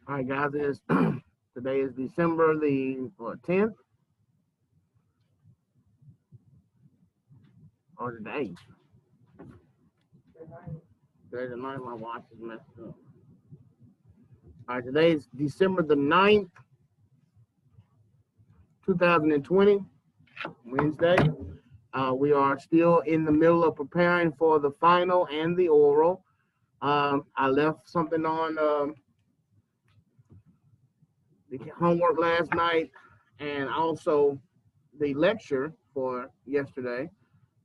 All right, guys, today is December the 10th or the 8th. Today the 9th, my watch is messed up. All right, today is December the 9th, 2020, Wednesday. We are still in the middle of preparing for the final and the oral. I left something on the homework last night and also the lecture for yesterday.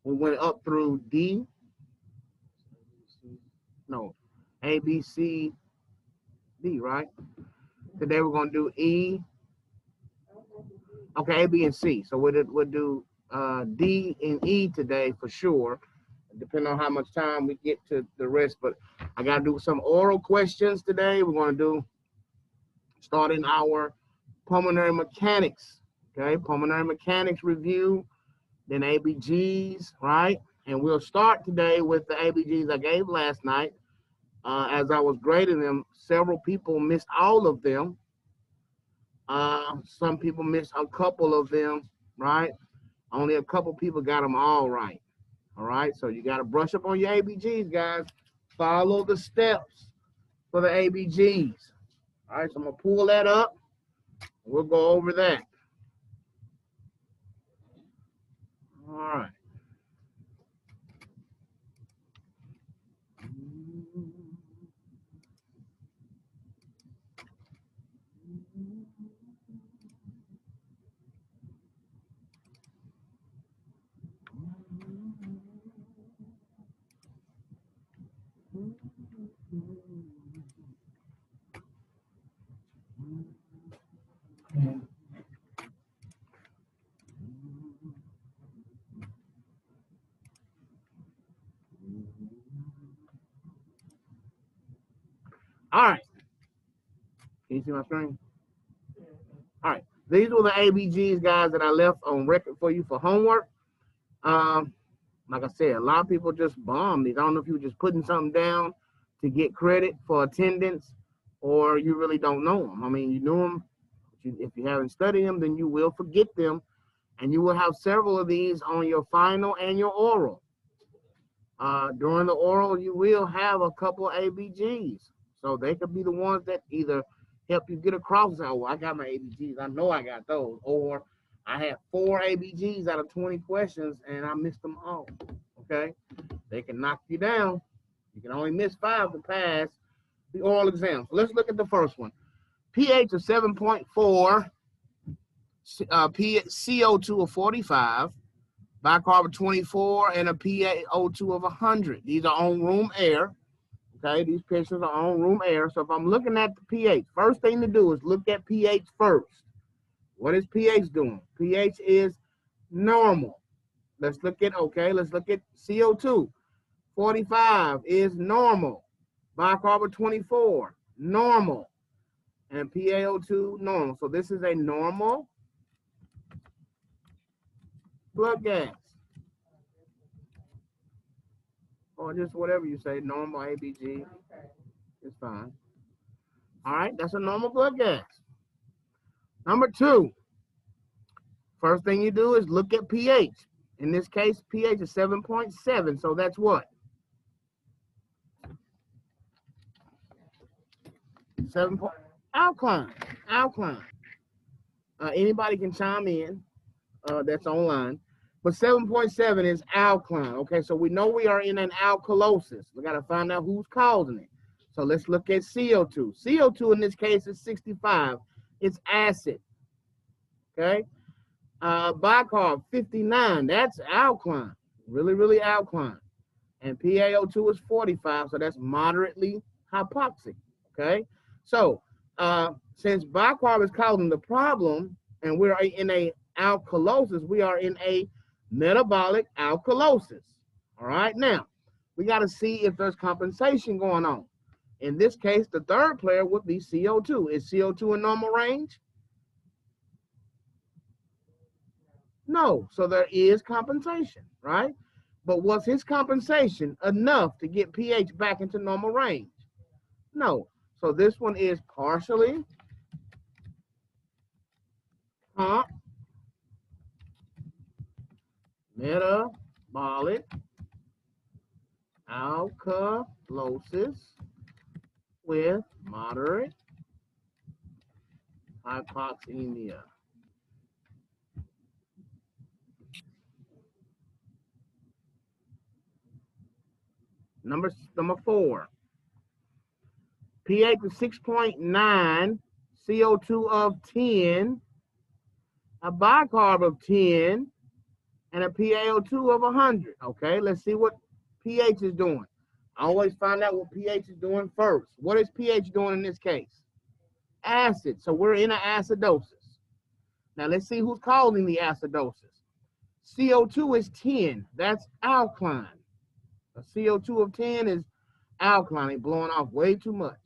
We went up through A, B, C, D, right? Today we're going to do E. Okay, A, B, and C. So we'll do D and E today for sure, depending on how much time we get to the rest. But I got to do some oral questions today. We're going to do starting our pulmonary mechanics, okay? Pulmonary mechanics review, then ABGs, right? And we'll start today with the ABGs I gave last night. As I was grading them, several people missed all of them. Some people missed a couple of them, right? Only a couple people got them all right. All right, so you got to brush up on your ABGs, guys. Follow the steps for the ABGs. All right, so I'm going to pull that up. We'll go over that. All right. All right. Can you see my screen? All right. These were the ABGs, guys, that I left on record for you for homework. Like I said, a lot of people just bomb these. I don't know if you were just putting something down to get credit for attendance or you really don't know them. I mean, you knew them. If you haven't studied them, then you will forget them. And you will have several of these on your final and your oral. During the oral, you will have a couple ABGs. So they could be the ones that either help you get across. Oh, I got my ABGs. I know I got those. Or I had 4 ABGs out of 20 questions and I missed them all. Okay? They can knock you down. You can only miss 5 to pass the oral exam. So let's look at the first one. pH of 7.4, CO2 of 45, bicarbonate 24, and a PaO2 of 100. These are on room air. Okay, these pictures are on room air. So if I'm looking at the pH, first thing to do is look at pH first. What is pH doing? pH is normal. Let's look at CO2. 45 is normal. Bicarbonate 24, normal. And PaO2, normal. So this is a normal blood gas. Or just whatever you say, normal ABG. It's fine. All right, that's a normal blood gas. Number 2, first thing you do is look at pH. In this case, pH is 7.7, so that's what? 7. Alkaline. Anybody can chime in that's online. But 7.7 is alkaline. Okay, so we know we are in an alkalosis. We got to find out who's causing it. So let's look at CO2. CO2 in this case is 65. It's acid. Okay. Bicarb 59. That's alkaline. Really, really alkaline. And PaO2 is 45. So that's moderately hypoxic. Okay. So since bicarb is causing the problem and we're in a alkalosis, we are in a metabolic alkalosis. All right, now we got to see if there's compensation going on. In this case, the third player would be CO2. Is CO2 in normal range? No, so there is compensation, right? But was his compensation enough to get pH back into normal range? No, So this one is partially metabolic alkalosis with moderate hypoxemia. Number 4. pH of 6.9, CO2 of 10, a bicarb of 10, and a PaO2 of 100. Okay, let's see what pH is doing. I always find out what pH is doing first. What is pH doing in this case? Acid. So we're in an acidosis. Now let's see who's causing the acidosis. CO2 is 10. That's alkaline. A CO2 of 10 is alkaline. It's blowing off way too much.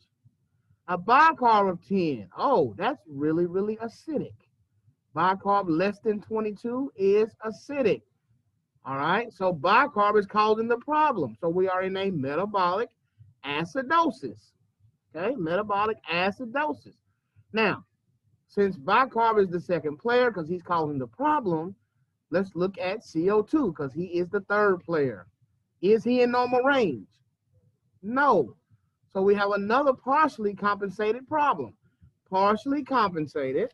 A bicarb of 10. Oh, that's really, really acidic. Bicarb less than 22 is acidic. All right, so bicarb is causing the problem. So we are in a metabolic acidosis. Okay, metabolic acidosis. Now, since bicarb is the second player because he's causing the problem, let's look at CO2 because he is the third player. Is he in normal range? No. So we have another partially compensated problem. Partially compensated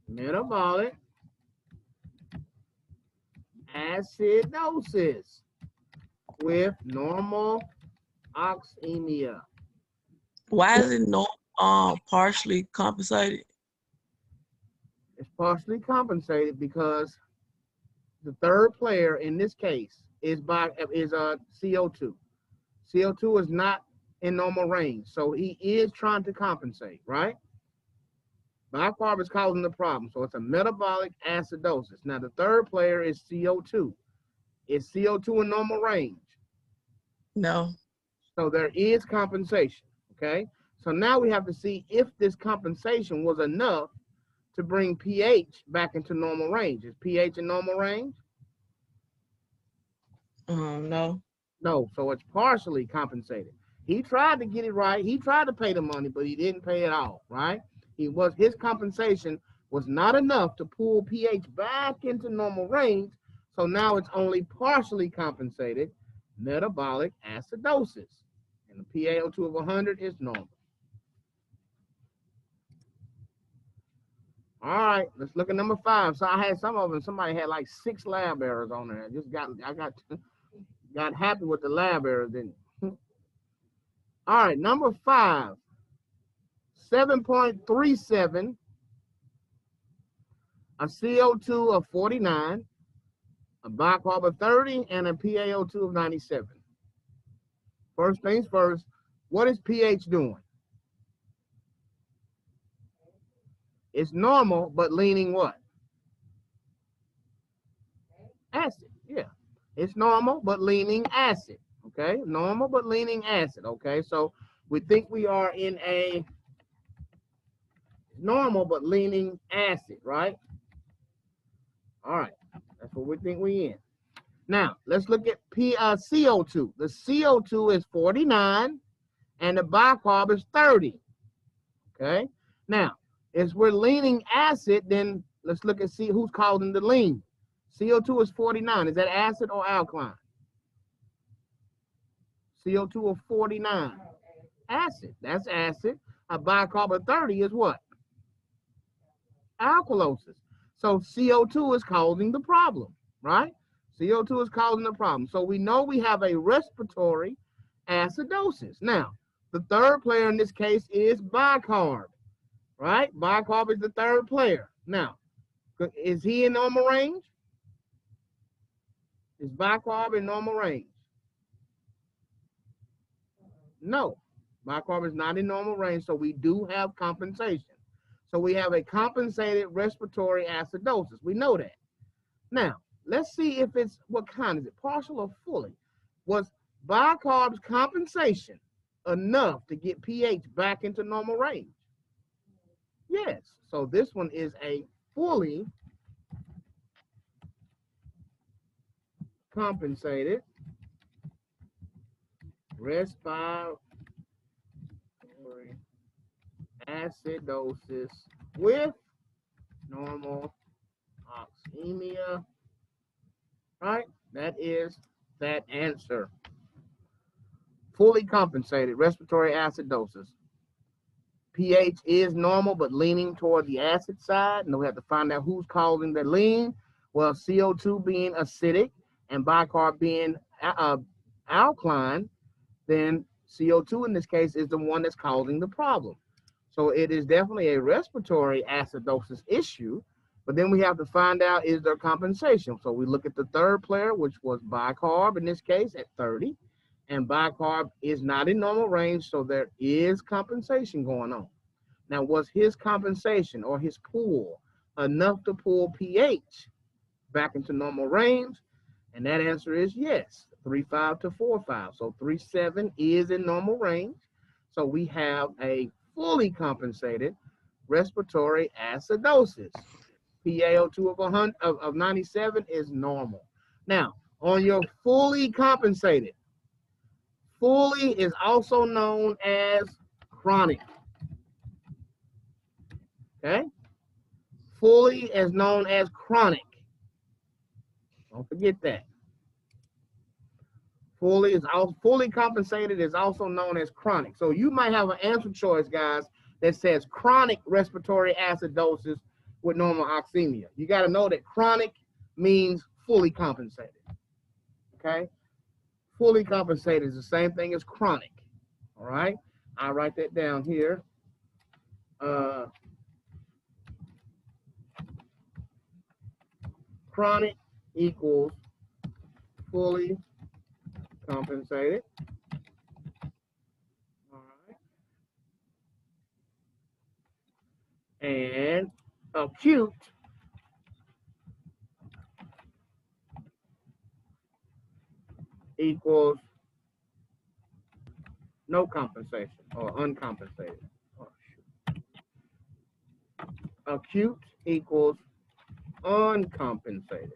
metabolic acidosis with normal oxemia. Why is it not partially compensated? It's partially compensated because the third player in this case is CO2. CO2 is not in normal range, so he is trying to compensate, right? Bicarb is causing the problem, so it's a metabolic acidosis. Now the third player is CO2. Is CO2 in normal range? No. So there is compensation, okay? So now we have to see if this compensation was enough to bring pH back into normal range. Is pH in normal range? No. No, so it's partially compensated. He tried to get it right. He tried to pay the money, but he didn't pay it all, right? His compensation was not enough to pull pH back into normal range. So now it's only partially compensated metabolic acidosis. And the PaO2 of 100 is normal. All right, let's look at number 5. So I had some of them. Somebody had like 6 lab errors on there. I got happy with the lab errors, didn't I? All right, number 5, 7.37, a CO2 of 49, a bicarb of 30, and a PaO2 of 97. First things first, what is pH doing? It's normal, but leaning what? Acid, yeah. It's normal, but leaning acid, okay? Normal, but leaning acid, okay? So we think we are in a normal, but leaning acid, right? All right, that's what we think we in. Now, let's look at CO2. The CO2 is 49, and the bicarb is 30, okay? Now, if we're leaning acid, then let's look and see who's causing the lean. CO2 is 49. Is that acid or alkaline? CO2 of 49. Acid. That's acid. A bicarb of 30 is what? Alkalosis. So CO2 is causing the problem, right? CO2 is causing the problem. So we know we have a respiratory acidosis. Now, the third player in this case is bicarb, right? Bicarb is the third player. Now, is he in normal range? Is bicarb in normal range? No, bicarb is not in normal range, so we do have compensation. So we have a compensated respiratory acidosis. We know that. Now, let's see if it's, what kind is it, partial or fully? Was bicarb's compensation enough to get pH back into normal range? Yes, so this one is a fully compensated respiratory acidosis with normal oxemia, right? That is that answer. Fully compensated respiratory acidosis. pH is normal, but leaning toward the acid side. And we have to find out who's causing the lean. Well, CO2 being acidic and bicarb being alkaline, then CO2 in this case is the one that's causing the problem. So it is definitely a respiratory acidosis issue, but then we have to find out, is there compensation? So we look at the third player, which was bicarb in this case at 30, and bicarb is not in normal range, so there is compensation going on. Now, was his compensation or his pull enough to pull pH back into normal range? And that answer is yes, 3.5 to 4.5. So 3.7 is in normal range. So we have a fully compensated respiratory acidosis. PaO2 of 97 is normal. Now, on your fully compensated, fully is also known as chronic. Okay? Fully is known as chronic. Don't forget that. Fully compensated is also known as chronic. So you might have an answer choice, guys, that says chronic respiratory acidosis with normal oxemia. You got to know that chronic means fully compensated. Okay? Fully compensated is the same thing as chronic. All right? I'll write that down here. Chronic equals fully compensated. All right. And acute equals no compensation or uncompensated. Oh, acute equals uncompensated.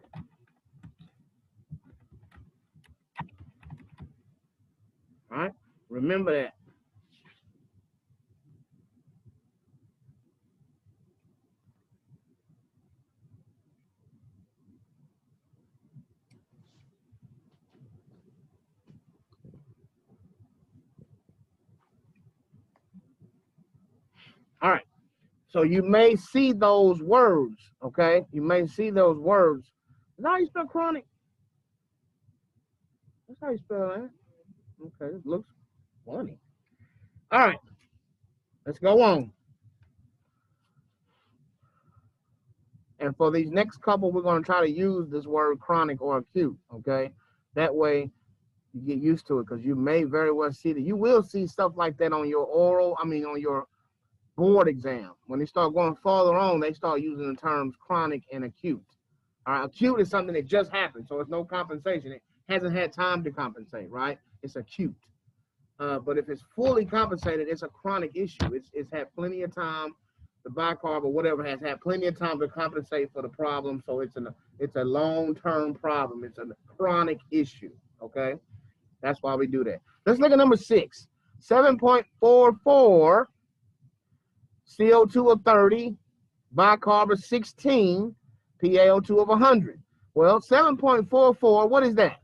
All right, remember that. All right, so you may see those words, okay? You may see those words. Is that how you spell chronic? That's how you spell that. Okay, it looks funny. All right, let's go on. And for these next couple, we're going to try to use this word chronic or acute, okay? That way you get used to it, because you may very well see that. You will see stuff like that on your on your board exam. When they start going farther on, they start using the terms chronic and acute. All right, acute is something that just happened, so it's no compensation. It hasn't had time to compensate, right? It's acute. But if it's fully compensated, it's a chronic issue. It's had plenty of time. The bicarb or whatever has had plenty of time to compensate for the problem, so it's a long-term problem. It's a chronic issue, okay? That's why we do that. Let's look at number 6. 7.44, CO2 of 30, bicarb of 16, PaO2 of 100. Well, 7.44, what is that?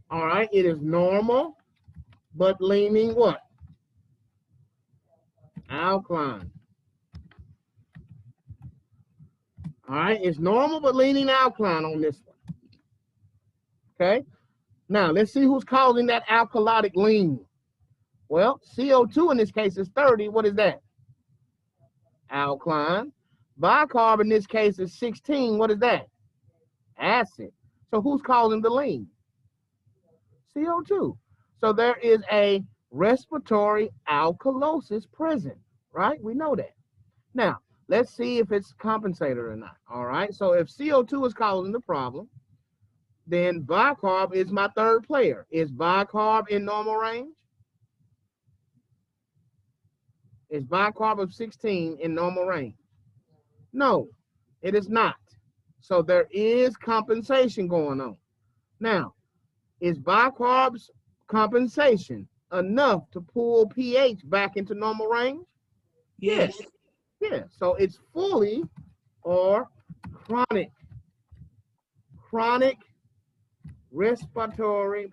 All right, it is normal, but leaning what? Alkaline. All right, it's normal, but leaning alkaline on this one. Okay, now let's see who's causing that alkalotic lean. Well, CO2 in this case is 30. What is that? Alkaline. Bicarb in this case is 16. What is that? Acid. So who's causing the lean? CO2. So there is a respiratory alkalosis present, right? We know that. Now, let's see if it's compensated or not. All right, so if CO2 is causing the problem, then bicarb is my third player. Is bicarb in normal range? Is bicarb of 16 in normal range? No, it is not. So there is compensation going on. Now, is bicarb's compensation enough to pull pH back into normal range? Yes. Yeah. So it's fully or chronic respiratory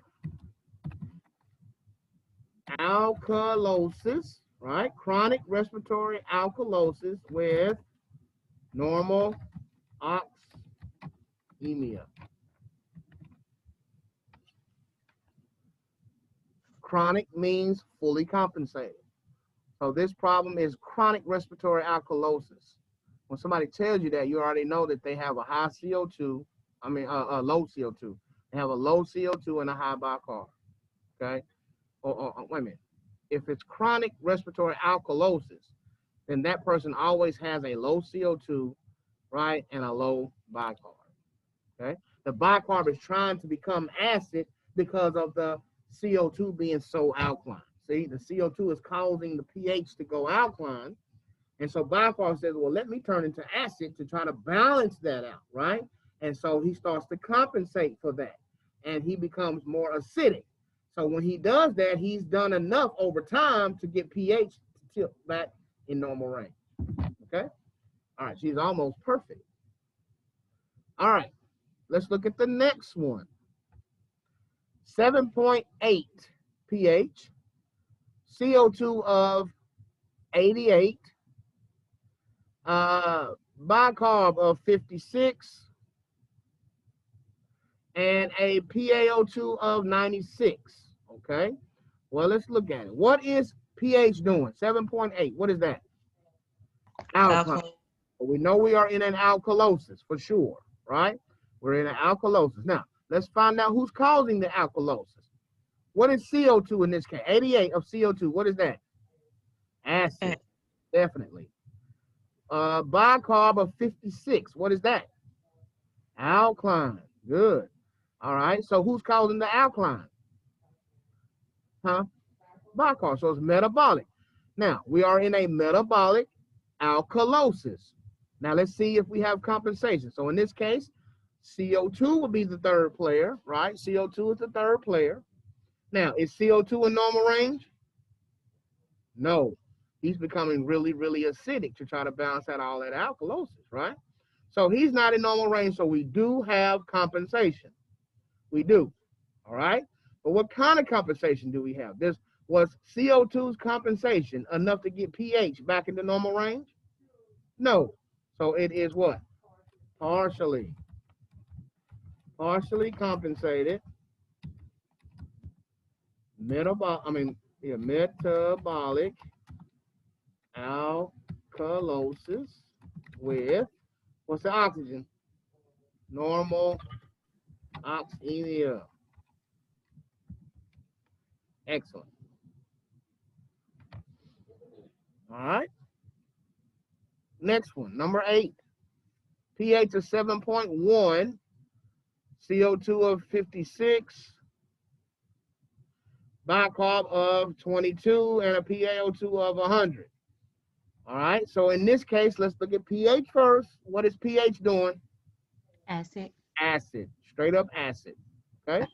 alkalosis, right? Chronic respiratory alkalosis with normal oxemia. Chronic means fully compensated. So this problem is chronic respiratory alkalosis. When somebody tells you that, you already know that they have a high CO2, a low CO2. They have a low CO2 and a high bicarb, okay? Or wait a minute. If it's chronic respiratory alkalosis, then that person always has a low CO2, right, and a low bicarb, okay? The bicarb is trying to become acid because of the CO2 being so alkaline. See, the CO2 is causing the pH to go alkaline. And so bicarb says, well, let me turn into acid to try to balance that out, right? And so he starts to compensate for that. And he becomes more acidic. So when he does that, he's done enough over time to get pH to tilt back in normal range. Okay? All right, she's almost perfect. All right, let's look at the next one. 7.8 pH, CO2 of 88, bicarb of 56, and a PaO2 of 96. Okay, well, let's look at it. What is pH doing? 7.8. What is that? Alkaline. We know we are in an alkalosis for sure, right? We're in an alkalosis. Now, let's find out who's causing the alkalosis. What is CO2 in this case? 88 of CO2. What is that? Acid. Definitely. Bicarb of 56. What is that? Alkaline. Good. All right. So who's causing the alkaline? Huh? Bicarb. So it's metabolic. Now, we are in a metabolic alkalosis. Now, let's see if we have compensation. So in this case, CO2 would be the third player, right? CO2 is the third player. Now, is CO2 in normal range? No. He's becoming really, really acidic to try to balance out all that alkalosis, right? So he's not in normal range, so we do have compensation. We do, all right? But what kind of compensation do we have? Was CO2's compensation enough to get pH back into normal range? No. So it is what? Partially compensated. Metabolic alkalosis with, what's the oxygen? Normal oxemia. Excellent. All right. Next one, number 8. pH of 7.1, CO2 of 56, bicarb of 22, and a PaO2 of 100. All right, so in this case, let's look at pH first. What is pH doing? Acid. Acid, straight up acid, okay?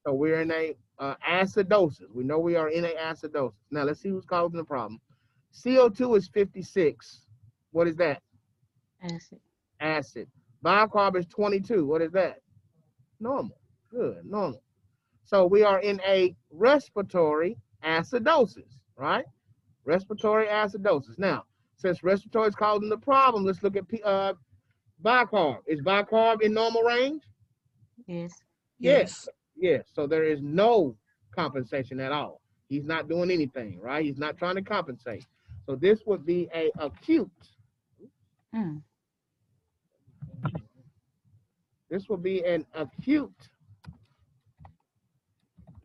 So we're in a acidosis. We know we are in a acidosis. Now, let's see who's causing the problem. CO2 is 56. What is that? Acid. Acid. Bicarb is 22. What is that? Normal. Good, normal. So we are in a respiratory acidosis, right? Respiratory acidosis. Now, since respiratory is causing the problem, let's look at bicarb. Is bicarb in normal range? Yes. Yes. Yes. So there is no compensation at all. He's not doing anything, right? He's not trying to compensate. So this would be a acute. This will be an acute.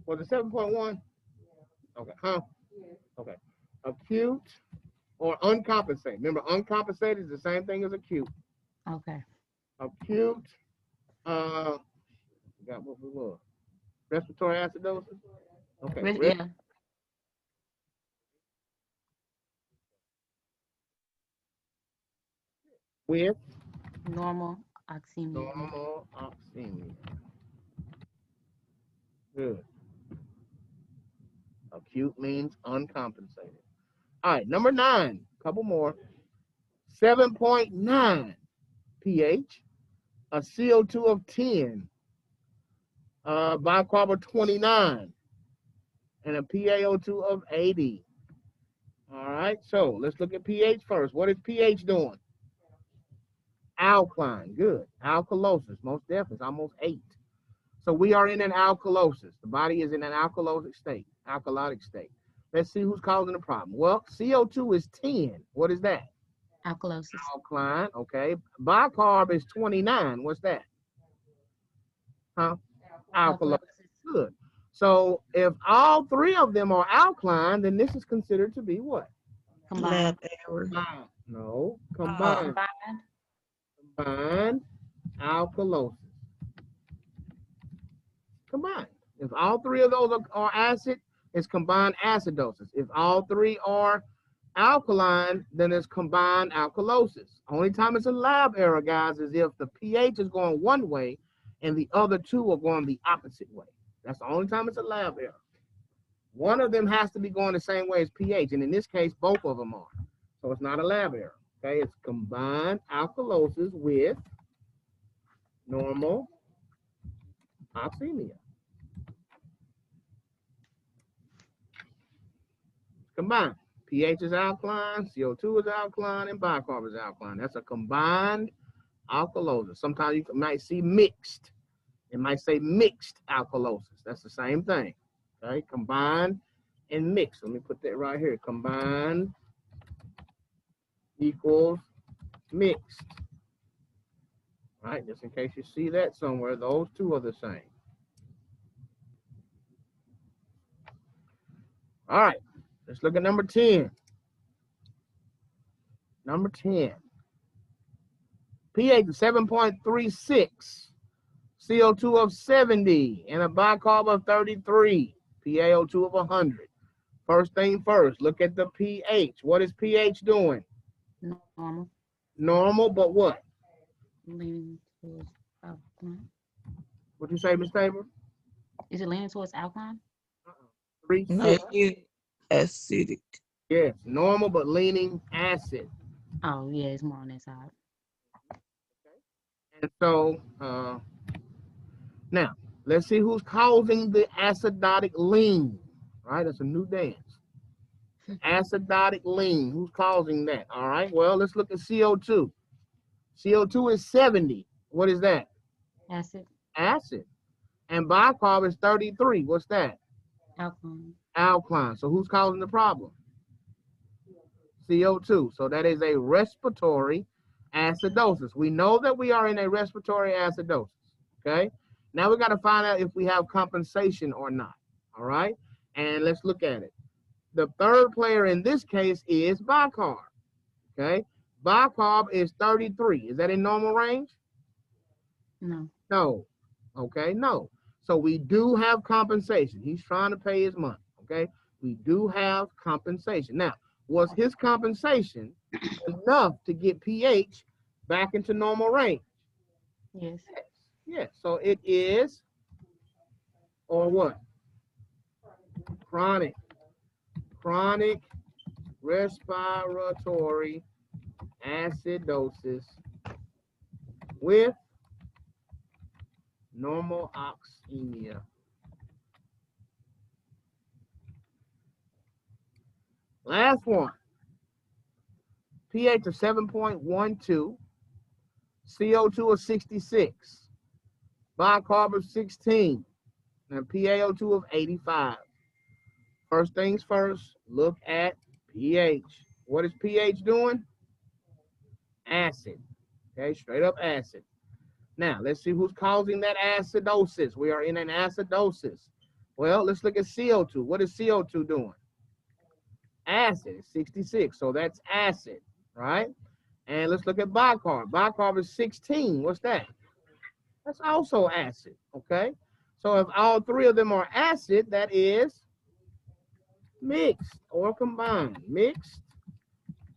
Was it 7.1? Okay. Huh? Okay. Acute or uncompensated. Remember, uncompensated is the same thing as acute. Okay. Acute. Got what we were. Respiratory acidosis. Okay. Yeah. With Normal Oxemia. Normal oxemia. Good. Acute means uncompensated. All right, number 9, couple more. 7.9 pH, a CO2 of 10, bicarb 29, and a PaO2 of 80. All right, so let's look at pH first. What is pH doing? Alkaline, good. Alkalosis, most definitely, it's almost 8. So we are in an alkalosis. The body is in an alkalotic state, alkalotic state. Let's see who's causing the problem. Well, CO2 is 10. What is that? Alkalosis. Alkaline, okay. Bicarb is 29. What's that? Huh? Alkalosis. Good. So if all 3 of them are alkaline, then this is considered to be what? Combined. Lab error. Combined. No, combined. Combined alkalosis. Combined. If all 3 of those are acid, it's combined acidosis. If all 3 are alkaline, then it's combined alkalosis. Only time it's a lab error, guys, is if the pH is going one way and the other 2 are going the opposite way. That's the only time it's a lab error. One of them has to be going the same way as pH, and in this case, both of them are. So it's not a lab error. Okay, it's combined alkalosis with normal oxemia. Combined. pH is alkaline, CO2 is alkaline, and bicarb is alkaline. That's a combined alkalosis. Sometimes you might see mixed. It might say mixed alkalosis. That's the same thing. Okay, combined and mixed. Let me put that right here. Combined equals mixed. All right, just in case you see that somewhere, those 2 are the same. All right, let's look at number 10. Number 10. pH 7.36, CO2 of 70, and a bicarb of 33, PaO2 of 100. First thing first, look at the pH. What is pH doing? Normal. Normal, but what? Leaning towards alkaline. What'd you say, Ms. Tabor? Is it leaning towards alkaline? 3, No, 6. you acidic. Yes, normal, but leaning acid. Oh, yeah, it's more on that side. And so, now, let's see who's causing the acidotic lean. Right, that's a new dance. Acidotic lean, who's causing that? All right, well, let's look at CO2. CO2 is 70. What is that? Acid. Acid. And bicarb is 33. What's that? Alkaline. Alkaline. So who's causing the problem? CO2. So that is a respiratory acidosis. We know that we are in a respiratory acidosis. Okay. Now we got to find out if we have compensation or not. All right. And let's look at it. The third player in this case is bicarb. Okay. Bicarb is 33. Is that in normal range? No. No. Okay. No. So we do have compensation. He's trying to pay his money. Okay. We do have compensation. Now, was his compensation enough to get pH back into normal range? Yes. Yes. So it is, or what? Chronic respiratory acidosis with normal oxemia. Last one. pH of 7.12, CO2 of 66, bicarb of 16, and PaO2 of 85. First things first, look at pH. What is pH doing? Acid. Okay, straight up acid. Now, let's see who's causing that acidosis. We are in an acidosis. Well, let's look at CO2. What is CO2 doing? Acid, 66. So that's acid, right? And let's look at bicarb. Bicarb is 16. What's that? That's also acid, okay? So if all 3 of them are acid, that is mixed or combined. Mixed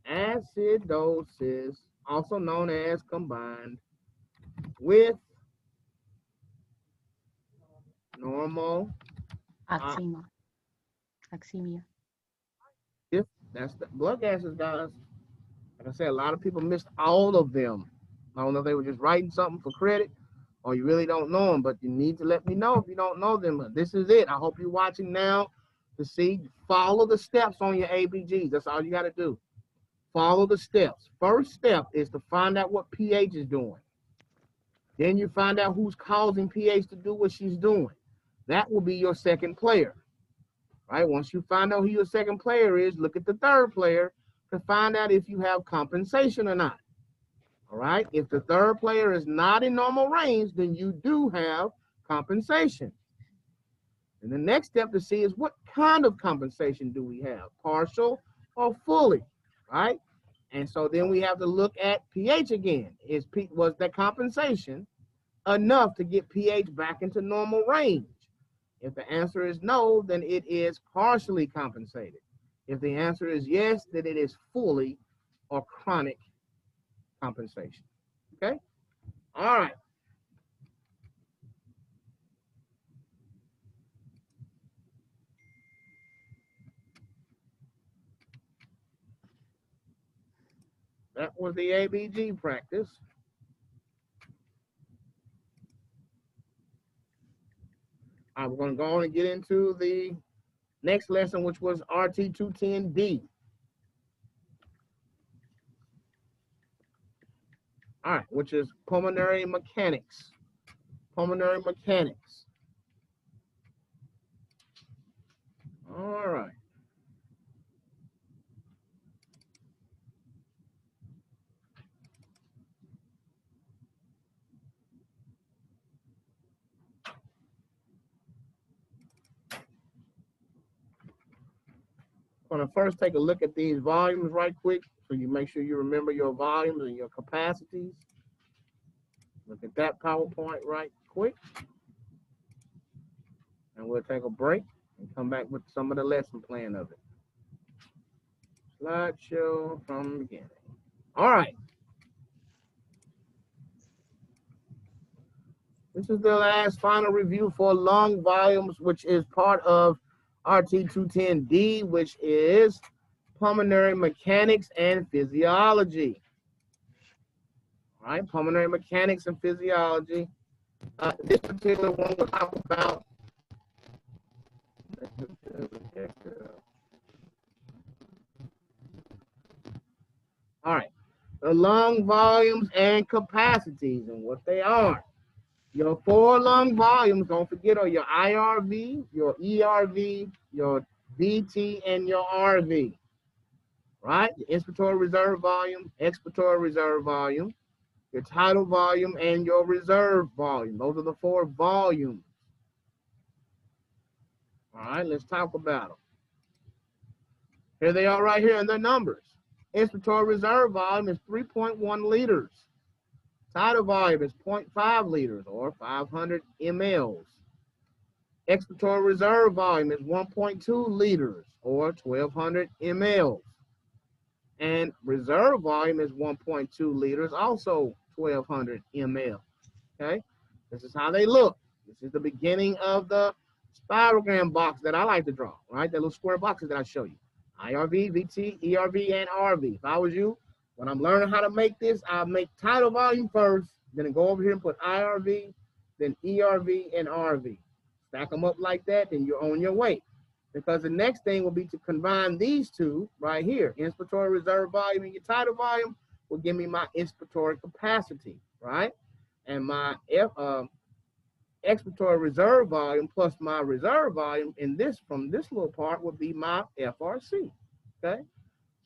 acidosis, also known as combined with normal. Oxemia. Oxemia. If that's the blood gases, guys. Like I said, a lot of people missed all of them. I don't know if they were just writing something for credit or you really don't know them, but you need to let me know if you don't know them. But this is it. I hope you're watching now to see. Follow the steps on your ABGs. That's all you got to do. Follow the steps. First step is to find out what pH is doing. Then you find out who's causing pH to do what she's doing. That will be your second player. Right? Once you find out who your second player is, look at the third player to find out if you have compensation or not. All right? If the third player is not in normal range, then you do have compensation. And the next step to see is what kind of compensation do we have, partial or fully, right? And so then we have to look at pH again. Was that compensation enough to get pH back into normal range? If the answer is no, then it is partially compensated. If the answer is yes, then it is fully or chronic compensation. Okay? All right. That was the ABG practice. I'm going to go on and get into the next lesson, which was RT210 D. All right, which is pulmonary mechanics. Pulmonary mechanics. All right. I'm going to first take a look at these volumes right quick so you make sure you remember your volumes and your capacities. Look at that PowerPoint right quick. And we'll take a break and come back with some of the lesson plan of it. Slideshow from the beginning. All right. This is the last final review for lung volumes, which is part of RT210 D, which is pulmonary mechanics and physiology. All right, pulmonary mechanics and physiology. This particular one will talk about all right, the lung volumes and capacities and what they are. Your 4 lung volumes, don't forget, are your IRV, your ERV, your VT, and your RV. Right? The inspiratory reserve volume, expiratory reserve volume, your tidal volume, and your reserve volume. Those are the 4 volumes. All right, let's talk about them. Here they are right here in their numbers. Inspiratory reserve volume is 3.1 liters. Tidal volume is 0.5 liters or 500 mLs. Expiratory reserve volume is 1.2 liters or 1,200 mLs. And reserve volume is 1.2 liters, also 1,200 ml. Okay, this is how they look. This is the beginning of the spirogram box that I like to draw, right? That little square boxes that I show you. IRV, VT, ERV, and RV. If I was you, when I'm learning how to make this, I'll make tidal volume first, then go over here and put IRV, then ERV, and RV. Stack them up like that, then you're on your way. Because the next thing will be to combine these two right here. Inspiratory reserve volume and your tidal volume will give me my inspiratory capacity, right? And my expiratory reserve volume plus my reserve volume in this, from this little part, would be my FRC, okay?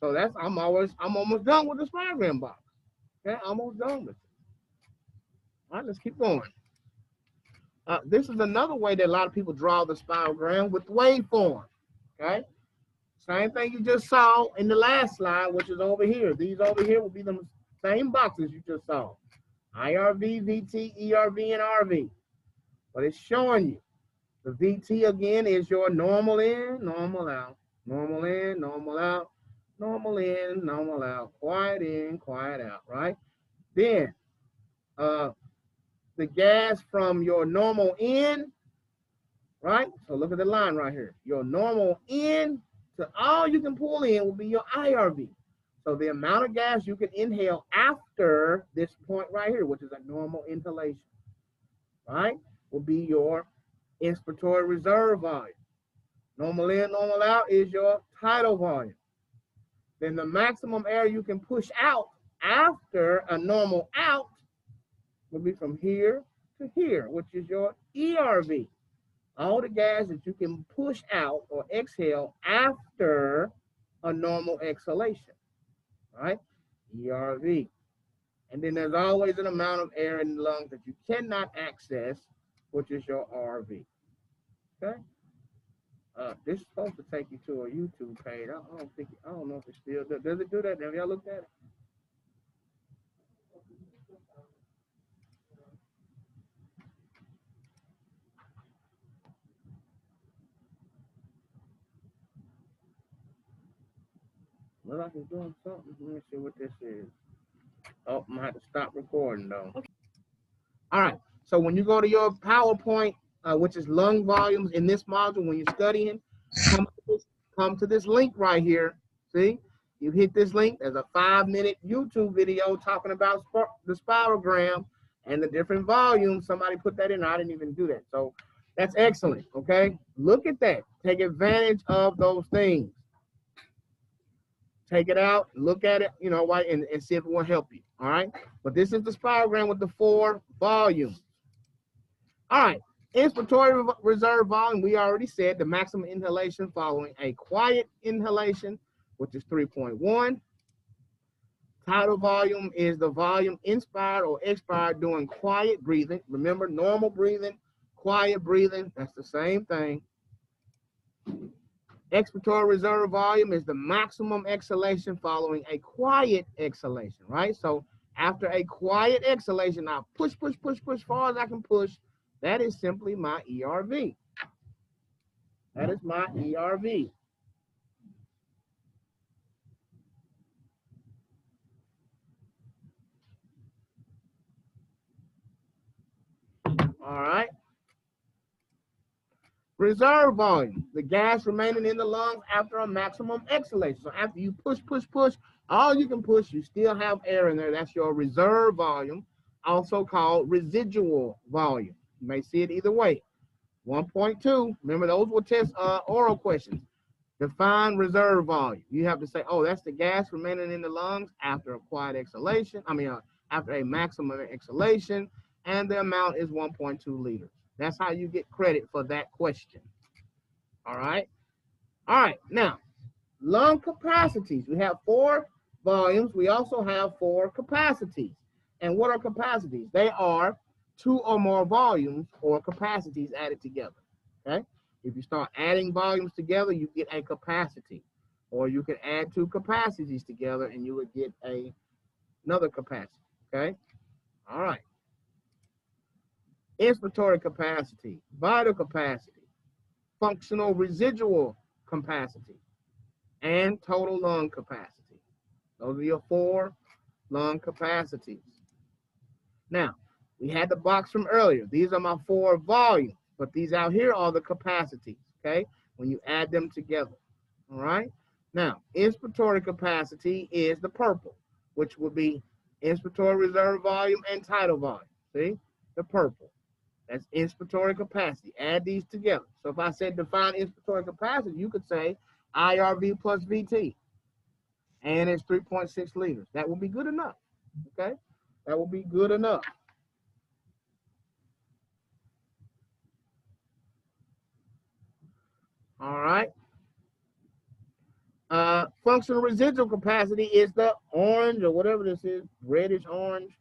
So that's, I'm almost done with the spirogram box, okay? Almost done with it. All right, let's keep going. This is another way that a lot of people draw the spirogram with waveform, okay? Same thing you just saw in the last slide, which is over here. These over here will be the same boxes you just saw. IRV, VT, ERV, and RV. But it's showing you. The VT again is your normal in, normal out, normal in, normal out, normal in, normal out, quiet in, quiet out, right? Then the gas from your normal end, right? So look at the line right here. Your normal end to all you can pull in will be your IRV. So the amount of gas you can inhale after this point right here, which is a normal inhalation, right, will be your inspiratory reserve volume. Normal in, normal out is your tidal volume. Then the maximum air you can push out after a normal out will be from here to here, which is your ERV. All the gas that you can push out or exhale after a normal exhalation, right? ERV. And then there's always an amount of air in the lungs that you cannot access, which is your RV. Okay? This is supposed to take you to a YouTube page. I don't know if it still does. Does it do that? Have y'all looked at it? Look like it's doing something. Let me see what this is. Oh, I'm gonna have to stop recording though. Okay. All right. So when you go to your PowerPoint, which is lung volumes in this module, when you're studying, come to this link right here. See, you hit this link. There's a 5-minute YouTube video talking about the spirogram and the different volumes. Somebody put that in. I didn't even do that. So that's excellent. Okay. Look at that. Take advantage of those things. Take it out, look at it, you know, why, and see if it will help you. All right. But this is the spirogram with the 4 volumes. All right. Inspiratory reserve volume, we already said the maximum inhalation following a quiet inhalation, which is 3.1. Tidal volume is the volume inspired or expired during quiet breathing. Remember, normal breathing, quiet breathing, that's the same thing. Expiratory reserve volume is the maximum exhalation following a quiet exhalation, right? So after a quiet exhalation, I push far as I can push. That is simply my ERV. That is my ERV. All right. Reserve volume, the gas remaining in the lungs after a maximum exhalation. So after you push, all you can push, you still have air in there. That's your reserve volume, also called residual volume. You may see it either way. 1.2, remember those will test oral questions. Define reserve volume. You have to say, oh, that's the gas remaining in the lungs after a quiet exhalation. After a maximum exhalation, and the amount is 1.2 liters. That's how you get credit for that question. All right. All right. Now, lung capacities. We have 4 volumes. We also have 4 capacities. And what are capacities? They are 2 or more volumes or capacities added together. Okay. If you start adding volumes together, you get a capacity. Or you can add 2 capacities together and you would get another capacity. Okay. All right. Inspiratory capacity, vital capacity, functional residual capacity, and total lung capacity. Those are your 4 lung capacities. Now, we had the box from earlier. These are my 4 volumes, but these out here are the capacities, okay, when you add them together, all right? Now, inspiratory capacity is the purple, which would be inspiratory reserve volume and tidal volume, see, the purple. That's inspiratory capacity. Add these together. So if I said define inspiratory capacity, you could say IRV plus VT. And it's 3.6 liters. That will be good enough. Okay? That will be good enough. All right. Functional residual capacity is the orange or whatever this is, reddish orange.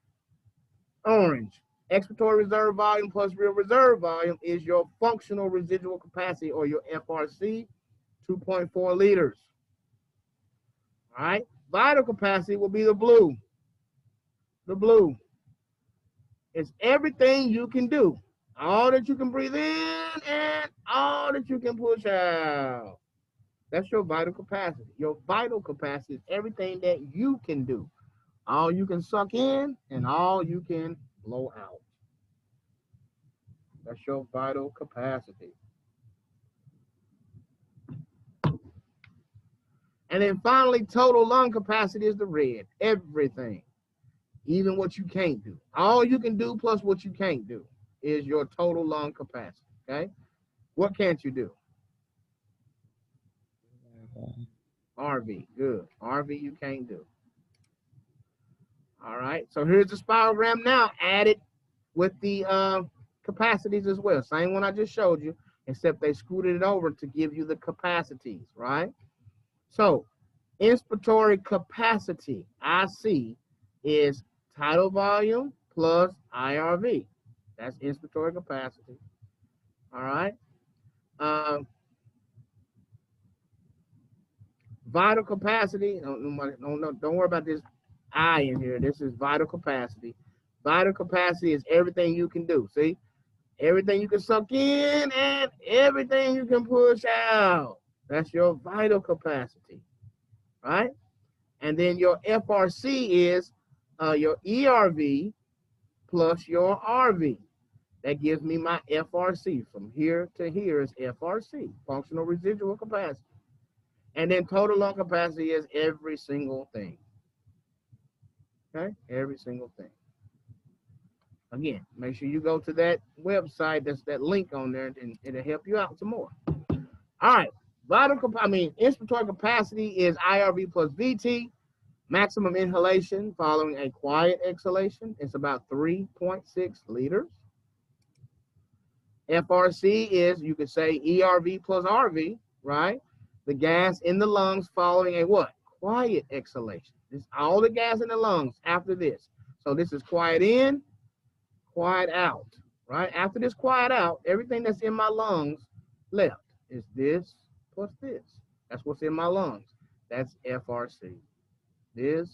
Orange. Expiratory reserve volume plus real reserve volume is your functional residual capacity, or your FRC, 2.4 liters. All right. Vital capacity will be the blue. The blue. It's everything you can do. All that you can breathe in and all that you can push out. That's your vital capacity. Your vital capacity is everything that you can do. All you can suck in and all you can blow out. your vital capacity. And then finally, total lung capacity is the red. Everything, even what you can't do. All you can do plus what you can't do is your total lung capacity, okay? What can't you do? RV, good. RV you can't do. All right, so here's the spirogram now, added with the capacities as well. Same one I just showed you, except they scooted it over to give you the capacities, right? So, inspiratory capacity, IC, is tidal volume plus IRV. That's inspiratory capacity. All right. Vital capacity, don't worry about this I in here. This is vital capacity. Vital capacity is everything you can do. See? Everything you can suck in and everything you can push out. That's your vital capacity, right? And then your FRC is your ERV plus your RV. That gives me my FRC. From here to here is FRC, functional residual capacity. And then total lung capacity is every single thing. Okay, every single thing. Again, make sure you go to that website. That's that link on there, and it'll help you out some more. All right, inspiratory capacity is IRV plus VT. Maximum inhalation following a quiet exhalation is about 3.6 liters. FRC is, you could say, ERV plus RV, right? The gas in the lungs following a what? Quiet exhalation. This is all the gas in the lungs after this. So this is quiet in, quiet out, right? After this quiet out, everything that's in my lungs left is this plus this. That's what's in my lungs. That's FRC. This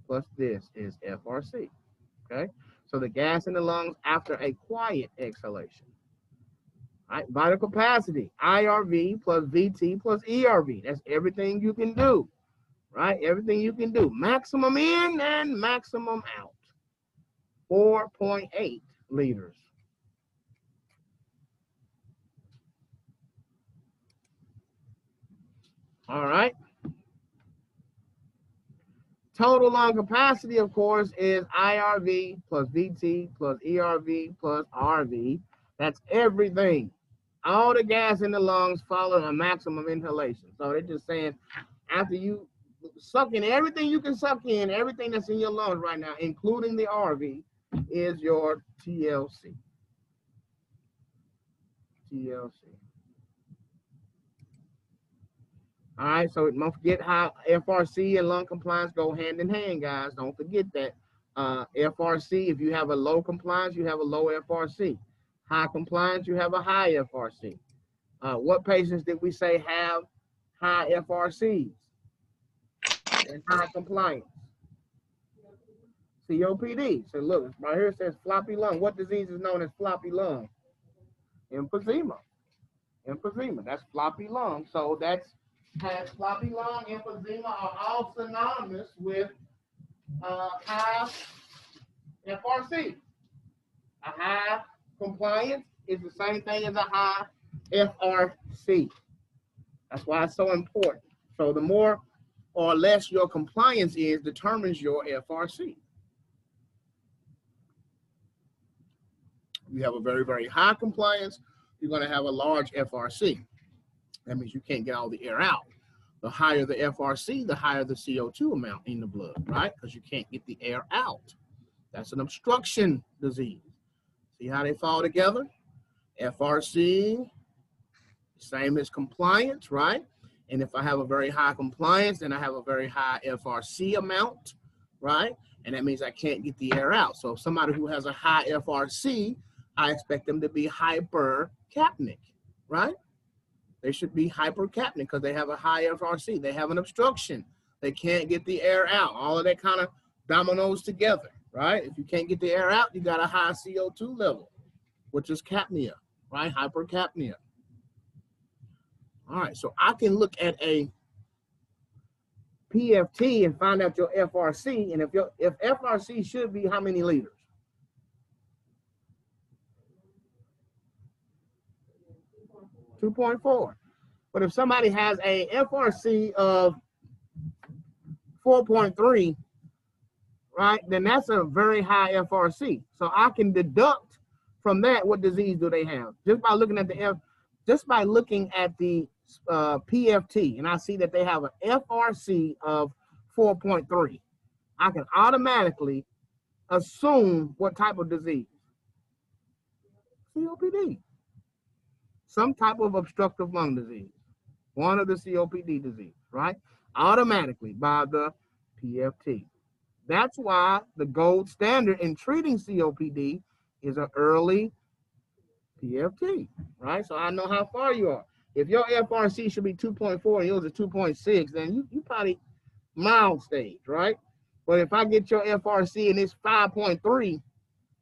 plus this is FRC, okay? So the gas in the lungs after a quiet exhalation. All right, vital capacity, IRV plus VT plus ERV. That's everything you can do, right? Everything you can do. Maximum in and maximum out. 4.8 liters. All right. Total lung capacity, of course, is IRV plus VT plus ERV plus RV. That's everything. All the gas in the lungs following a maximum inhalation. So they're just saying after you suck in everything you can suck in, everything that's in your lungs right now, including the RV, is your TLC. TLC. All right, so don't forget how FRC and lung compliance go hand in hand, guys. Don't forget that. FRC, if you have a low compliance, you have a low FRC. High compliance, you have a high FRC. What patients did we say have high FRCs and high compliance? COPD. So look, right here it says floppy lung. What disease is known as floppy lung? Emphysema. Emphysema. That's floppy lung. So that's floppy lung, emphysema are all synonymous with high FRC. A high compliance is the same thing as a high FRC. That's why it's so important. So the more or less your compliance is determines your FRC. You have a very, very high compliance, you're going to have a large FRC. That means you can't get all the air out. The higher the FRC, the higher the CO2 amount in the blood, right? Because you can't get the air out. That's an obstruction disease. See how they fall together? FRC, same as compliance, right? And if I have a very high compliance, then I have a very high FRC amount, right? And that means I can't get the air out. So if somebody who has a high FRC, I expect them to be hypercapnic, right? They should be hypercapnic because they have a high FRC. They have an obstruction. They can't get the air out. All of that kind of dominoes together, right? If you can't get the air out, you got a high CO2 level, which is capnia, right? Hypercapnia. All right, so I can look at a PFT and find out your FRC, and if FRC should be how many liters? 2.4. But if somebody has a FRC of 4.3, right, then that's a very high FRC. So I can deduct from that what disease do they have just by looking at the PFT, and I see that they have an FRC of 4.3. I can automatically assume what type of disease. COPD. Some type of obstructive lung disease. One of the COPD disease, right? Automatically by the PFT. That's why the gold standard in treating COPD is an early PFT, right? So I know how far you are. If your FRC should be 2.4 and yours is 2.6, then you probably mild stage, right? But if I get your FRC and it's 5.3,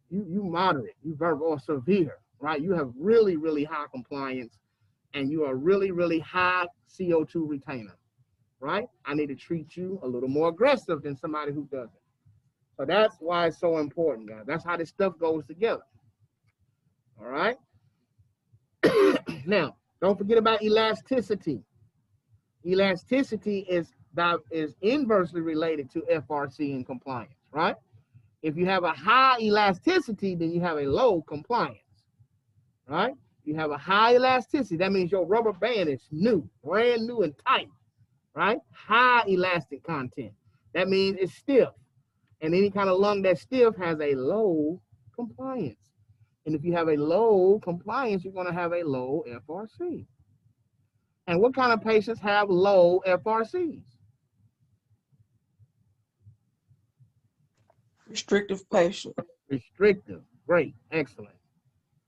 you moderate, you very or severe, right? You have really, really high compliance and you are really, really high CO2 retainer, right? I need to treat you a little more aggressive than somebody who doesn't. So that's why it's so important, guys. That's how this stuff goes together. All right. Now, don't forget about elasticity. Elasticity is inversely related to FRC and compliance, right? If you have a high elasticity, then you have a low compliance, right? You have a high elasticity. That means your rubber band is new, brand new and tight, right? High elastic content. That means it's stiff. And any kind of lung that's stiff has a low compliance. And if you have a low compliance, you're going to have a low FRC. And what kind of patients have low FRCs? Restrictive patient. Restrictive. Great. Excellent.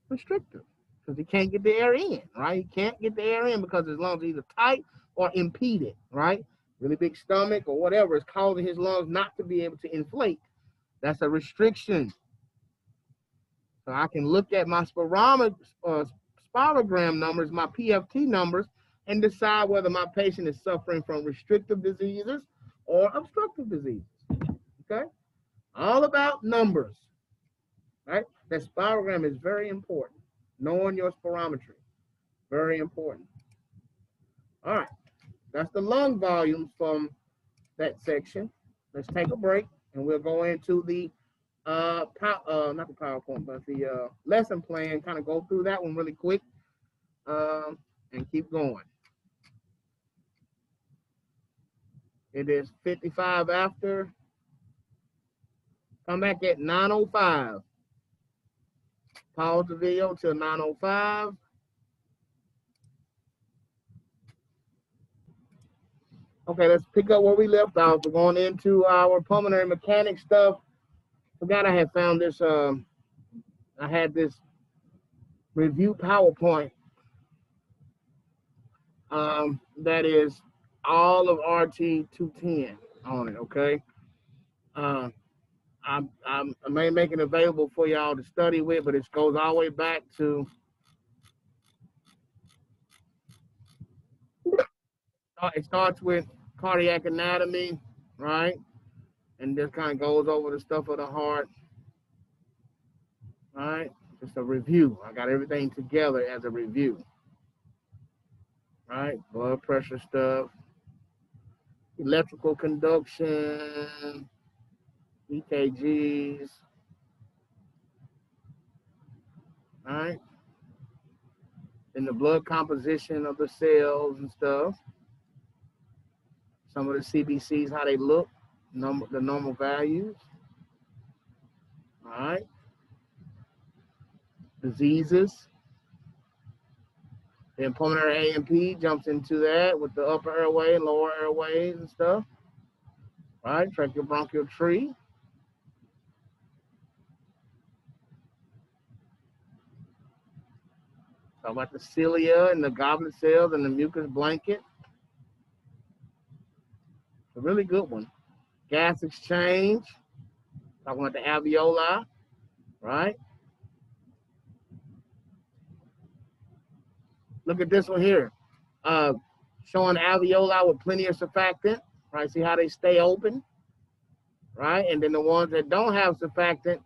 Restrictive. Because he can't get the air in, right? He can't get the air in because his lungs are either tight or impeded, right? Really big stomach or whatever is causing his lungs not to be able to inflate. That's a restriction. So I can look at my spirogram numbers, my PFT numbers, and decide whether my patient is suffering from restrictive diseases or obstructive diseases. Okay? All about numbers, right? That spirogram is very important. Knowing your spirometry, very important. All right, that's the lung volumes from that section. Let's take a break, and we'll go into the not the PowerPoint, but the lesson plan. Kind of go through that one really quick, and keep going. It is 55 after. Come back at 9:05. Pause the video till 9:05. Okay, let's pick up where we left off. We're going into our pulmonary mechanics stuff. Forgot I had found this. I had this review PowerPoint that is all of RT210 on it. Okay. I may make it available for y'all to study with, but it goes all the way back to it starts with cardiac anatomy, right? And just kind of goes over the stuff of the heart, right? Just a review. I got everything together as a review, right? Blood pressure stuff, electrical conduction, EKGs, right? And the blood composition of the cells and stuff. Some of the CBCs, how they look, the normal values. All right. Diseases. Then pulmonary A&P jumps into that with the upper airway and lower airways and stuff. All right. Tracheobronchial tree. Talk about the cilia and the goblet cells and the mucus blanket. A really good one. Gas exchange. Talking about the alveoli, right? Look at this one here. Showing alveoli with plenty of surfactant, right? See how they stay open, right? And then the ones that don't have surfactant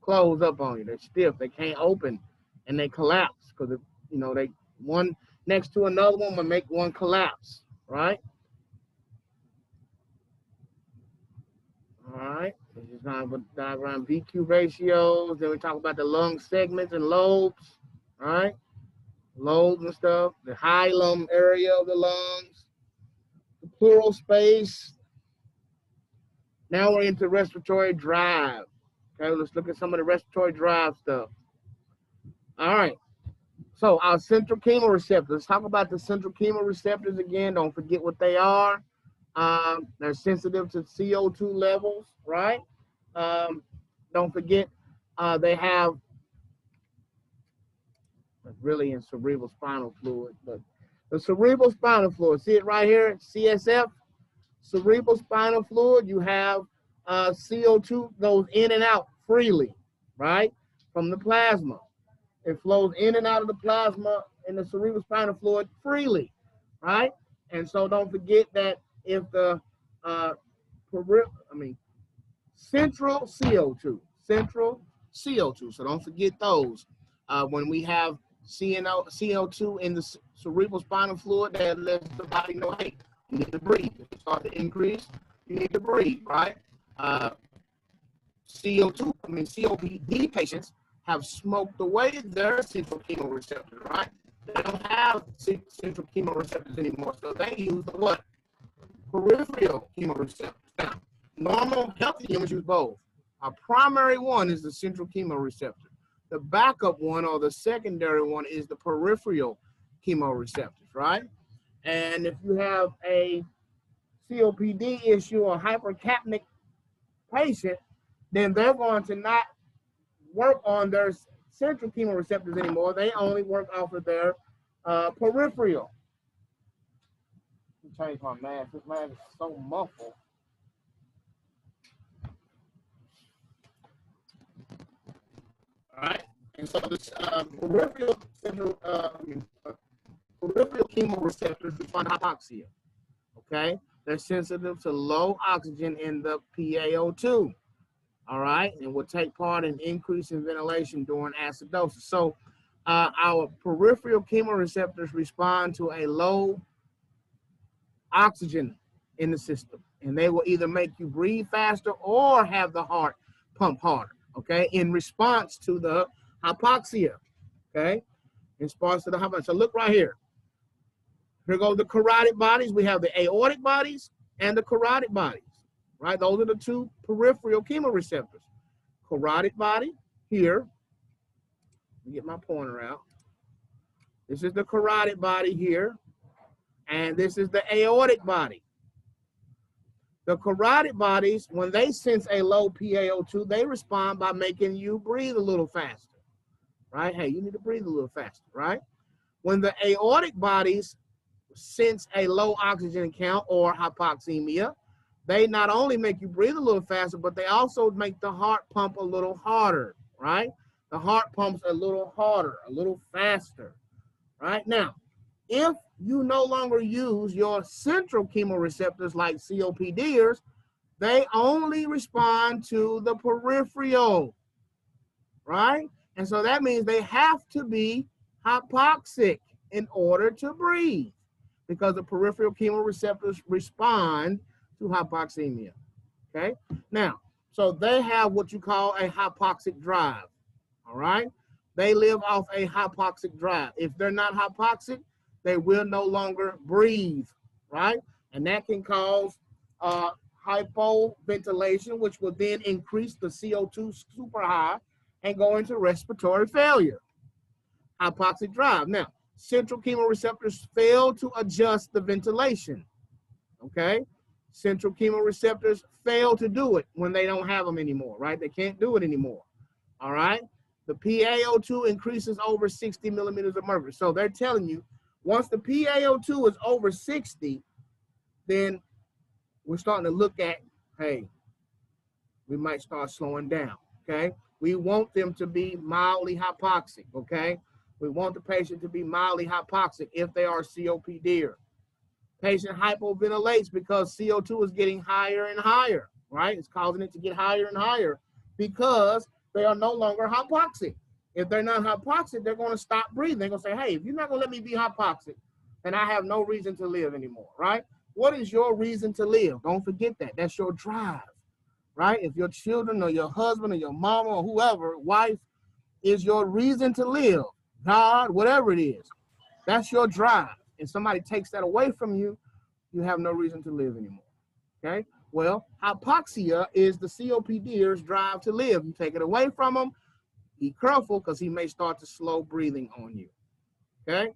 close up on you. They're stiff. They can't open and they collapse because, you know, One next to another one will make one collapse, right? All right, this is kind of a diagram, VQ ratios. Then we talk about the lung segments and lobes, all right? Lobes and stuff, the hilum area of the lungs, the pleural space. Now we're into respiratory drive. Okay, let's look at some of the respiratory drive stuff. All right, so our central chemoreceptors. Let's talk about the central chemoreceptors again. Don't forget what they are. They're sensitive to CO2 levels, right? Don't forget they have, really in cerebral spinal fluid, but the cerebral spinal fluid, see it right here, CSF, cerebral spinal fluid, you have CO2 goes in and out freely, right? From the plasma. It flows in and out of the plasma in the cerebral spinal fluid freely, right? And so don't forget that if the central CO2, so don't forget those. When we have CO2 in the cerebral spinal fluid, that lets the body know, hey, you need to breathe. If it starts to increase, you need to breathe, right? COPD patients have smoked away their central chemoreceptors, right? They don't have central chemoreceptors anymore, so they use the what? Peripheral chemoreceptors. Now, normal healthy humans use both. Our primary one is the central chemoreceptor. The backup one or the secondary one is the peripheral chemoreceptors, right? And if you have a COPD issue or hypercapnic patient, then they're going to not work on their central chemoreceptors anymore. They only work off of their peripheral. Let me change my mask. This mask is so muffled. All right, and so this peripheral chemoreceptors respond to hypoxia. Okay, they're sensitive to low oxygen in the PaO2. All right, and will take part in increasing ventilation during acidosis. So our peripheral chemoreceptors respond to a low oxygen in the system, and they will either make you breathe faster or have the heart pump harder, okay, in response to the hypoxia, okay, in response to the hypoxia. So look right here. Here go the carotid bodies. We have the aortic bodies and the carotid bodies, right? Those are the two peripheral chemoreceptors. Carotid body here. Let me get my pointer out. This is the carotid body here, and this is the aortic body. The carotid bodies, when they sense a low PaO2, they respond by making you breathe a little faster, right? Hey, you need to breathe a little faster, right? When the aortic bodies sense a low oxygen count or hypoxemia, they not only make you breathe a little faster, but they also make the heart pump a little harder, right? The heart pumps a little harder, a little faster, right? Now, if you no longer use your central chemoreceptors like COPDers, they only respond to the peripheral, right? And so that means they have to be hypoxic in order to breathe, because the peripheral chemoreceptors respond to hypoxemia, okay? Now, so they have what you call a hypoxic drive, all right? They live off a hypoxic drive. If they're not hypoxic, they will no longer breathe, right? And that can cause hypoventilation, which will then increase the CO2 super high and go into respiratory failure. Hypoxic drive. Now, central chemoreceptors fail to adjust the ventilation, okay? Central chemoreceptors fail to do it when they don't have them anymore, right? They can't do it anymore, all right? The PaO2 increases over 60 millimeters of mercury. So they're telling you, once the PaO2 is over 60, then we're starting to look at, hey, we might start slowing down, okay? We want them to be mildly hypoxic, okay? We want the patient to be mildly hypoxic if they are COPDer. Patient hypoventilates because CO2 is getting higher and higher, right? It's causing it to get higher and higher because they are no longer hypoxic. If they're not hypoxic, they're going to stop breathing. They're going to say, hey, if you're not going to let me be hypoxic, then I have no reason to live anymore, right? What is your reason to live? Don't forget that. That's your drive, right? If your children or your husband or your mama or whoever, wife, is your reason to live, God, whatever it is, that's your drive. If somebody takes that away from you, you have no reason to live anymore, okay? Well, hypoxia is the COPD's drive to live. You take it away from him, be careful because he may start to slow breathing on you, okay?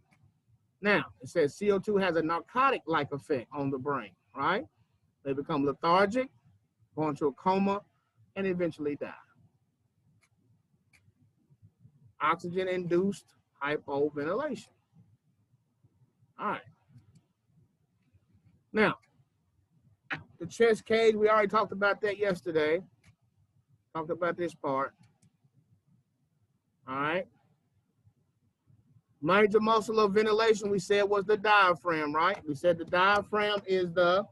Now, it says CO2 has a narcotic-like effect on the brain, right? They become lethargic, go into a coma, and eventually die. Oxygen-induced hypoventilation. All right. Now, the chest cage, we already talked about that yesterday. Talked about this part. All right. Major muscle of ventilation, we said, was the diaphragm, right? We said the diaphragm is the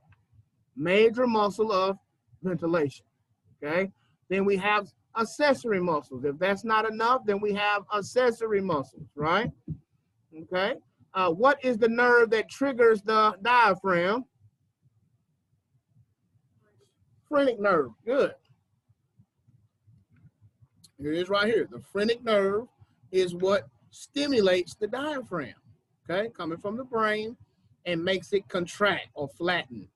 major muscle of ventilation, okay? Then we have accessory muscles. If that's not enough, then we have accessory muscles, right? Okay. What is the nerve that triggers the diaphragm? Phrenic nerve. Good. Here it is right here. The phrenic nerve is what stimulates the diaphragm, okay, coming from the brain and makes it contract or flatten,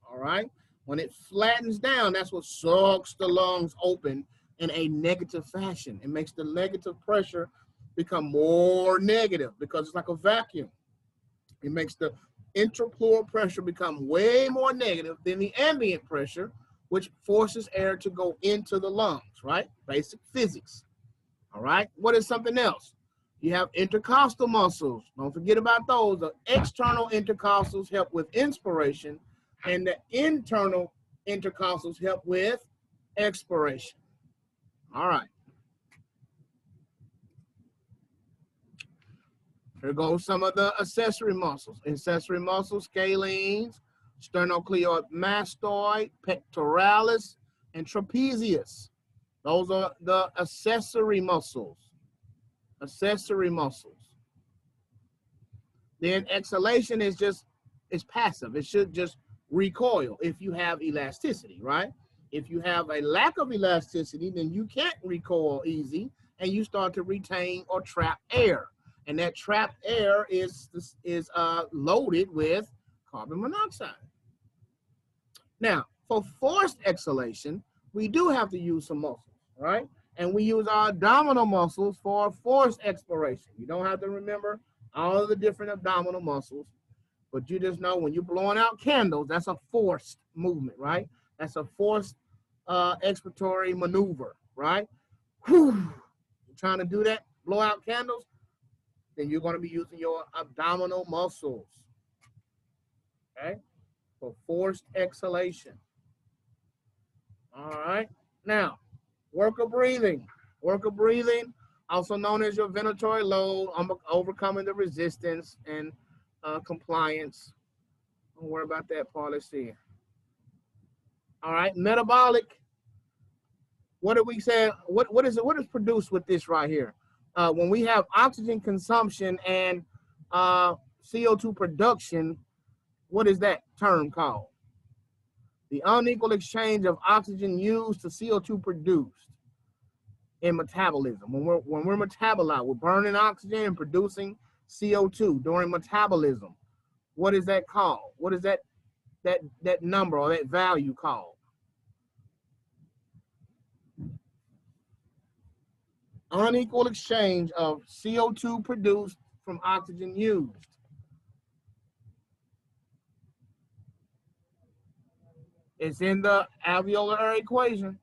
all right? When it flattens down, that's what sucks the lungs open in a negative fashion. It makes the negative pressure become more negative because it's like a vacuum. It makes the intrapleural pressure become way more negative than the ambient pressure, which forces air to go into the lungs, right? Basic physics, all right? What is something else? You have intercostal muscles. Don't forget about those. The external intercostals help with inspiration, and the internal intercostals help with expiration. All right. Here goes some of the accessory muscles. Accessory muscles, scalenes, sternocleidomastoid, pectoralis, and trapezius. Those are the accessory muscles. Accessory muscles. Then exhalation is passive. It should just recoil if you have elasticity, right? If you have a lack of elasticity, then you can't recoil easy and you start to retain or trap air. And that trapped air is loaded with carbon monoxide. Now, for forced exhalation, we do have to use some muscles, right? And we use our abdominal muscles for forced expiration. You don't have to remember all of the different abdominal muscles, but you just know when you're blowing out candles, that's a forced movement, right? That's a forced expiratory maneuver, right? Whew. You're trying to do that, blow out candles, then you're going to be using your abdominal muscles, okay, for forced exhalation. All right. Now, worker breathing. Worker breathing, also known as your ventilatory load, overcoming the resistance and compliance. Don't worry about that part. Let's see. All right. Metabolic. What did we say? What is produced with this right here? When we have oxygen consumption and CO2 production, what is that term called? The unequal exchange of oxygen used to CO2 produced in metabolism. When we're metabolized, we're burning oxygen and producing CO2 during metabolism. What is that called? What is that number or that value called? Unequal exchange of CO2 produced from oxygen used. It's in the alveolar equation.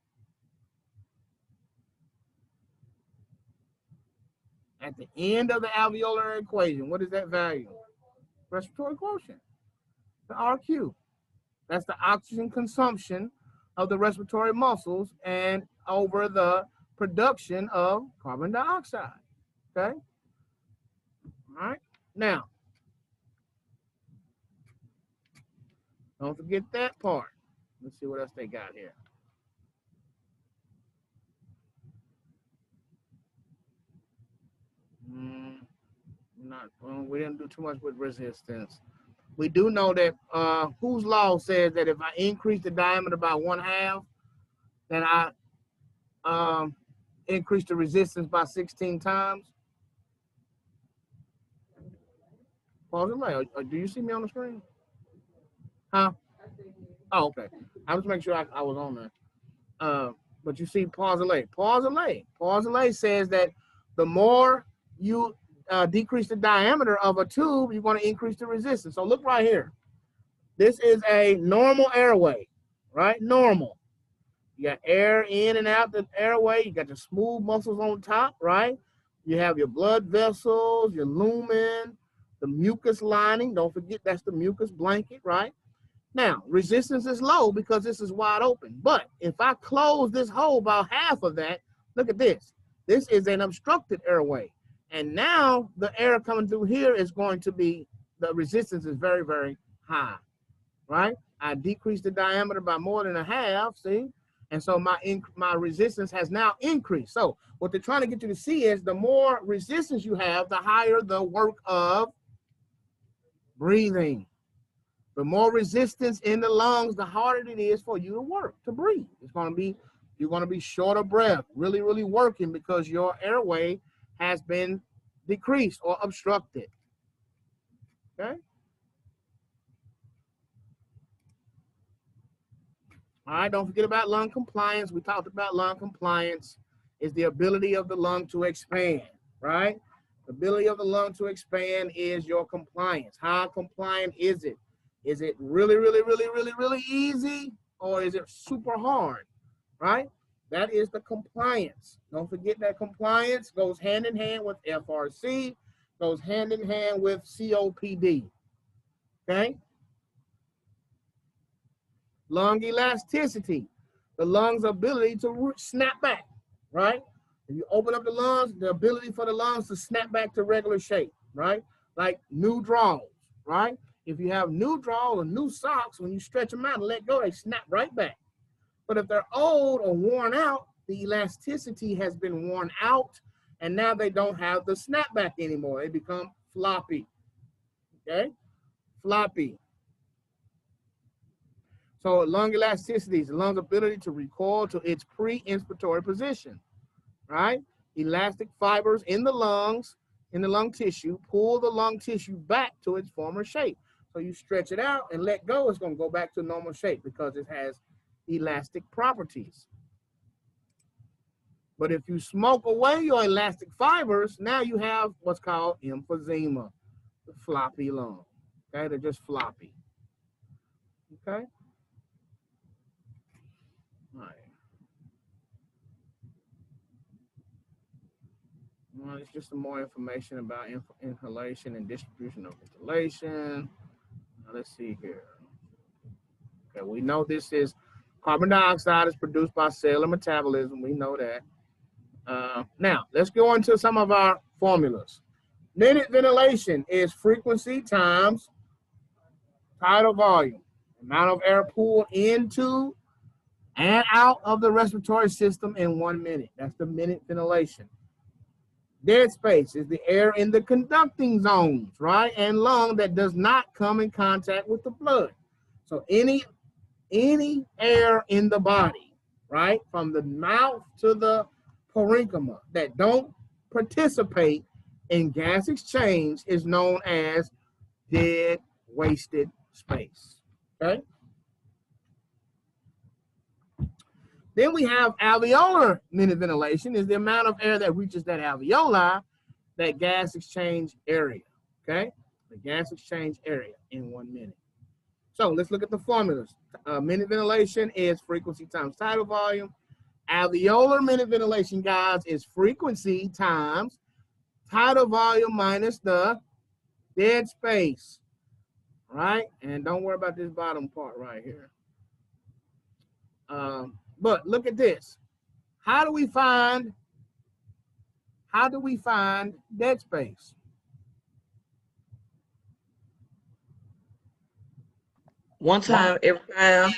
At the end of the alveolar equation, what is that value? Respiratory quotient, the RQ. That's the oxygen consumption of the respiratory muscles and over the production of carbon dioxide, okay? All right, now, don't forget that part. Let's see what else they got here. right. Well, we didn't do too much with resistance. We do know that whose law says that if I increase the diameter by 1/2, then I increase the resistance by 16 times. Pause it later. Do you see me on the screen? Huh? Oh, okay. I was making sure I was on there. But you see, pause delay. Pause delay. Pause delay says that the more you decrease the diameter of a tube, you're going to increase the resistance. So look right here. This is a normal airway, right? Normal. You got air in and out the airway. You got your smooth muscles on top, right? You have your blood vessels, your lumen, the mucus lining. Don't forget that's the mucus blanket, right? Now, resistance is low because this is wide open. But if I close this hole about half of that, look at this. This is an obstructed airway. And now the air coming through here is going to be, the resistance is very, very high, right? I decreased the diameter by more than 1/2, see? And so my resistance has now increased. So what they're trying to get you to see is the more resistance you have, the higher the work of breathing. The more resistance in the lungs, the harder it is for you to work, to breathe. It's going to be, you're going to be short of breath, really, really working because your airway has been decreased or obstructed. Okay? All right, don't forget about lung compliance. We talked about lung compliance is the ability of the lung to expand, right? The ability of the lung to expand is your compliance. How compliant is it? Is it really, really, really, really, really easy, or is it super hard, right? That is the compliance. Don't forget that compliance goes hand in hand with FRC, goes hand in hand with COPD, okay? Lung elasticity, the lung's ability to snap back, right? If you open up the lungs, the ability for the lungs to snap back to regular shape, right? Like new draws, right? If you have new draws or new socks, when you stretch them out and let go, they snap right back. But if they're old or worn out, the elasticity has been worn out, and now they don't have the snapback anymore. They become floppy, okay? Floppy. So lung elasticity is the lung's ability to recoil to its pre-inspiratory position, right? Elastic fibers in the lungs, in the lung tissue, pull the lung tissue back to its former shape. So you stretch it out and let go, it's going to go back to normal shape because it has elastic properties. But if you smoke away your elastic fibers, now you have what's called emphysema, the floppy lung. Okay, they're just floppy. Okay. All right. Well, it's just some more information about inhalation and distribution of ventilation. Now, let's see here. Okay, we know this is carbon dioxide is produced by cellular metabolism. We know that. Now, let's go into some of our formulas. Minute ventilation is frequency times tidal volume, amount of air pulled into and out of the respiratory system in 1 minute. That's the minute ventilation. Dead space is the air in the conducting zones, right? And lung that does not come in contact with the blood. So any air in the body, right? From the mouth to the parenchyma that don't participate in gas exchange is known as dead, wasted space, okay? Then we have alveolar minute ventilation is the amount of air that reaches that alveoli, that gas exchange area, okay? The gas exchange area in 1 minute. So let's look at the formulas. Minute ventilation is frequency times tidal volume. Alveolar minute ventilation, guys, is frequency times tidal volume minus the dead space, right? And don't worry about this bottom part right here. But look at this. How do we find dead space? 1 time every pound.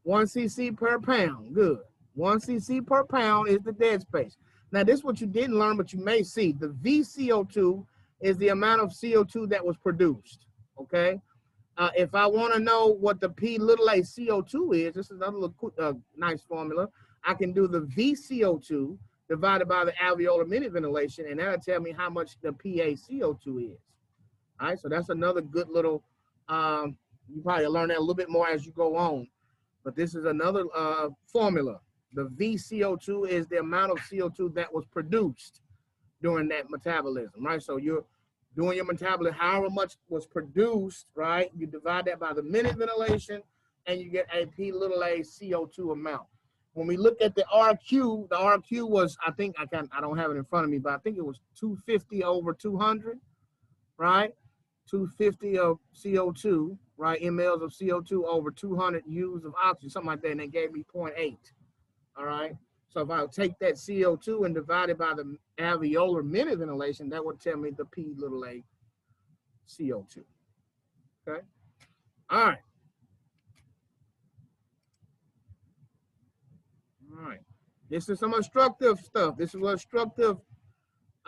1 cc per pound. Good. 1 cc per pound is the dead space. Now, this is what you didn't learn, but you may see. The VCO2 is the amount of CO2 that was produced, okay? If I want to know what the P little a CO2 is, this is another little, nice formula. I can do the VCO2 divided by the alveolar minute ventilation, and that'll tell me how much the PA CO2 is. All right, so that's another good little, you probably learn that a little bit more as you go on, but this is another formula. The VCO2 is the amount of CO2 that was produced during that metabolism, right? So you're doing your metabolism, however much was produced, right? You divide that by the minute ventilation, and you get a P little a CO2 amount. When we look at the RQ was, I think, I don't have it in front of me, but I think it was 250 over 200, right? 250 of CO2, right? mLs of CO2 over 200 U's of oxygen, something like that, and they gave me 0.8, all right? So if I would take that CO2 and divide it by the alveolar minute ventilation, that would tell me the P little a CO2, okay? All right. All right. This is some instructive stuff. This is what instructive,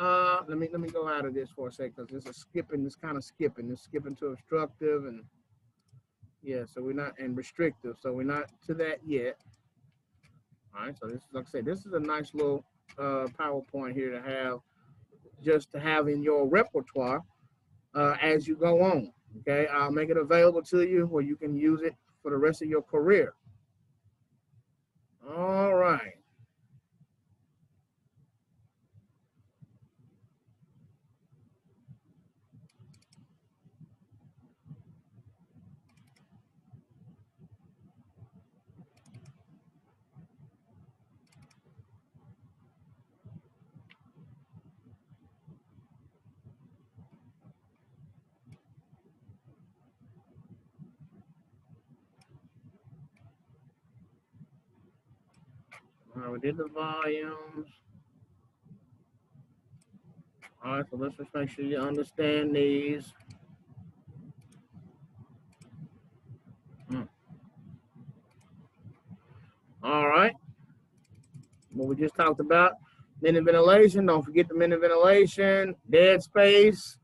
let me go out of this for a second, because this is skipping, this kind of skipping. It's skipping to instructive, and yeah, so we're not, and restrictive, so we're not to that yet. All right, so this is, like I said, this is a nice little PowerPoint here to have, just to have in your repertoire as you go on, okay? I'll make it available to you where you can use it for the rest of your career. All right. All right, we did the volumes. All right, so let's just make sure you understand these. All right. What we just talked about, minute ventilation. Don't forget the minute ventilation, dead space.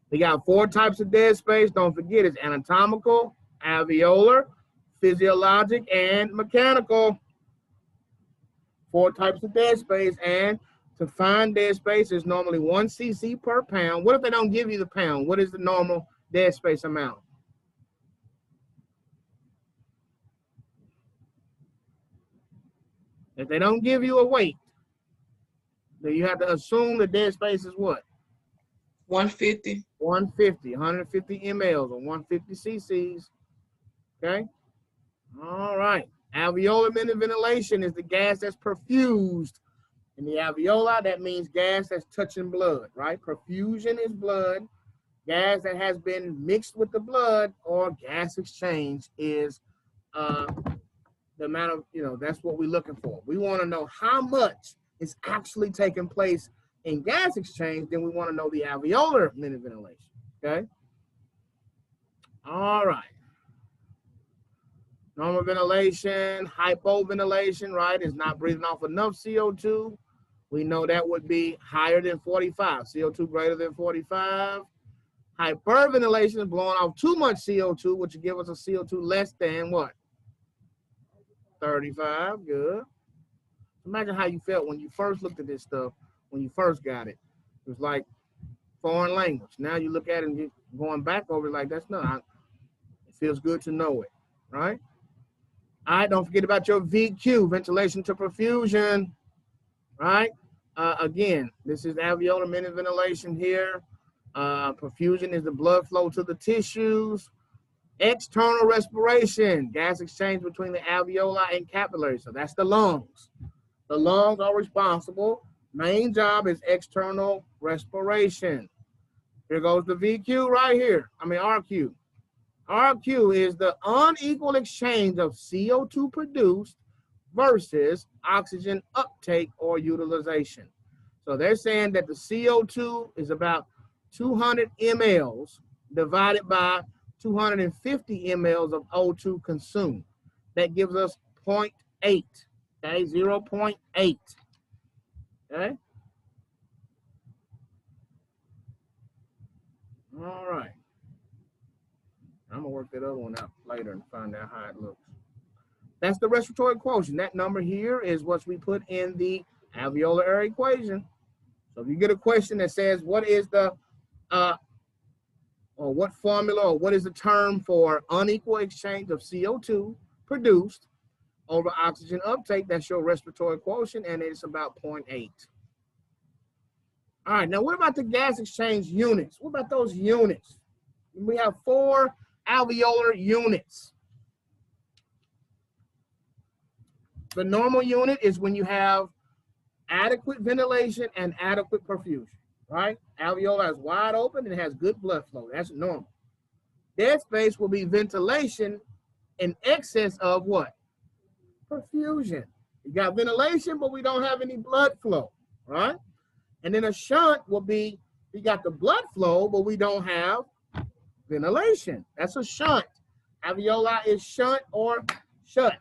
We got 4 types of dead space. Don't forget it's anatomical, alveolar, physiologic, and mechanical. 4 types of dead space, and to find dead space is normally 1 cc per pound. What if they don't give you the pound? What is the normal dead space amount? If they don't give you a weight, then you have to assume the dead space is what? 150. 150, 150 mLs or 150 cc's. Okay. All right. Alveolar minute ventilation is the gas that's perfused in the alveoli. That means gas that's touching blood, right? Perfusion is blood. Gas that has been mixed with the blood, or gas exchange is the amount of, that's what we're looking for. We want to know how much is actually taking place in gas exchange. Then we want to know the alveolar minute ventilation, okay? All right. Normal ventilation, hypoventilation, right, is not breathing off enough CO2. We know that would be higher than 45, CO2 greater than 45. Hyperventilation is blowing off too much CO2, which will give us a CO2 less than what? 35, good. Imagine how you felt when you first looked at this stuff, when you first got it. It was like foreign language. Now you look at it and you're going back over it like, that's not, it feels good to know it, right? All right, don't forget about your VQ, ventilation to perfusion, right? Again, this is alveolar minute ventilation here. Perfusion is the blood flow to the tissues. External respiration, gas exchange between the alveoli and capillaries. So that's the lungs. The lungs are responsible. Main job is external respiration. Here goes the VQ right here. RQ. RQ is the unequal exchange of CO2 produced versus oxygen uptake or utilization. So they're saying that the CO2 is about 200 mLs divided by 250 mLs of O2 consumed. That gives us 0.8, okay, 0.8, okay? work that other one out later and find out how it looks. That's the respiratory quotient. That number here is what we put in the alveolar air equation. So if you get a question that says, what is the, or what formula, or what is the term for unequal exchange of CO2 produced over oxygen uptake, that's your respiratory quotient, and it's about 0.8. All right, now what about the gas exchange units? What about those units? We have 4 alveolar units. The normal unit is when you have adequate ventilation and adequate perfusion, right? Alveoli is wide open and has good blood flow. That's normal. Dead space will be ventilation in excess of what? Perfusion. You got ventilation, but we don't have any blood flow, right? And then a shunt will be, we got the blood flow, but we don't have ventilation. That's a shunt. Alveoli is shunt or shut.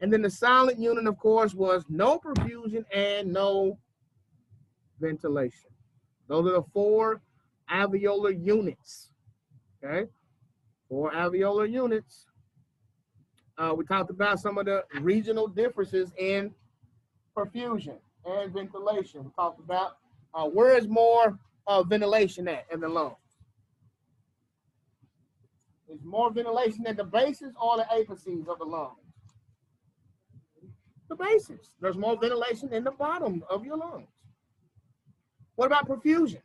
And then the silent unit, of course, was no perfusion and no ventilation. Those are the 4 alveolar units, okay? 4 alveolar units. We talked about some of the regional differences in perfusion and ventilation. We talked about where is more ventilation at in the lungs? Is more ventilation at the bases or the apices of the lungs? The bases. There's more ventilation in the bottom of your lungs. What about perfusion?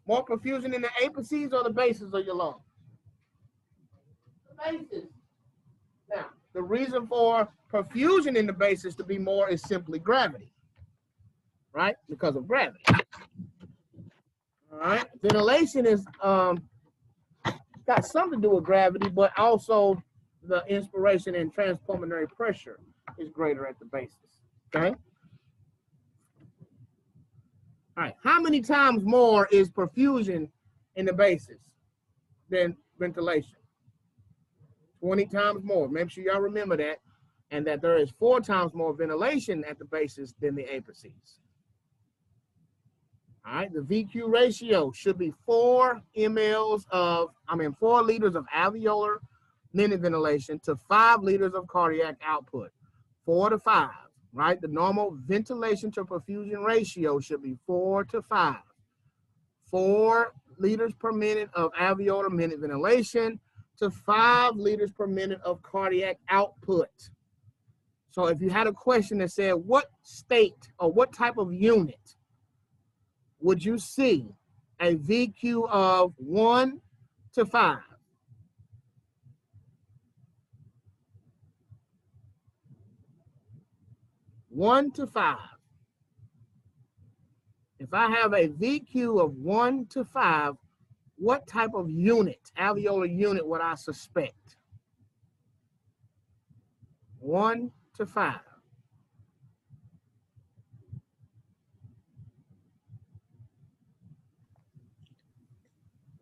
More perfusion in the apices or the bases of your lungs? The bases. Now, the reason for perfusion in the bases to be more is simply gravity, right? Because of gravity. All right. Ventilation is got something to do with gravity, but also the inspiration and transpulmonary pressure is greater at the bases, okay? All right, how many times more is perfusion in the bases than ventilation? 20 times more. Make sure y'all remember that, and that there is 4 times more ventilation at the bases than the apices. All right, the VQ ratio should be 4 liters of alveolar minute ventilation to 5 liters of cardiac output, 4 to 5, right? The normal ventilation to perfusion ratio should be 4 to 5. 4 liters per minute of alveolar minute ventilation to 5 liters per minute of cardiac output. So if you had a question that said, what state or what type of unit would you see a VQ of 1 to 5? 1 to 5. If I have a VQ of 1 to 5, what type of unit, alveolar unit, would I suspect? 1 to 5.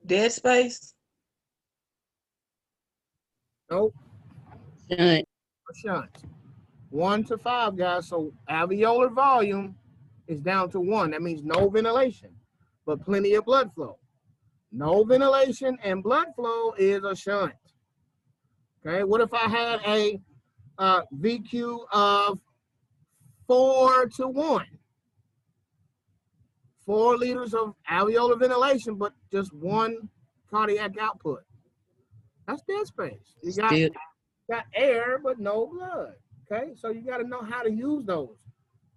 Dead space? Nope. Shunt. Shunt. 1 to 5, guys. So alveolar volume is down to 1. That means no ventilation, but plenty of blood flow. No ventilation and blood flow is a shunt. Okay, what if I had a VQ of 4 to 1? 4 liters of alveolar ventilation, but just 1 cardiac output. That's dead space. You got air, but no blood. Okay, so you got to know how to use those,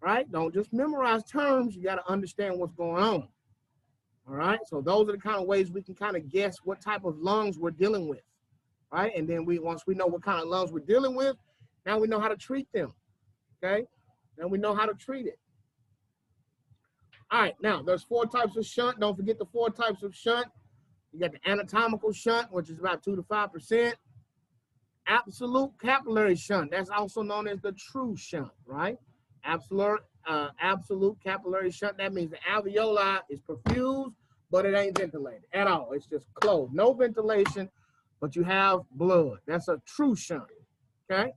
right? Don't just memorize terms. You got to understand what's going on. All right, so those are the kind of ways we can kind of guess what type of lungs we're dealing with, right? And then once we know what kind of lungs we're dealing with, now we know how to treat them, okay? Then we know how to treat it. All right, now there's 4 types of shunt. Don't forget the 4 types of shunt. You got the anatomical shunt, which is about 2 to 5%. Absolute capillary shunt, that's also known as the true shunt, right? Absolute capillary shunt, that means the alveoli is perfused, but it ain't ventilated at all. It's just closed. No ventilation, but you have blood. That's a true shunt, okay?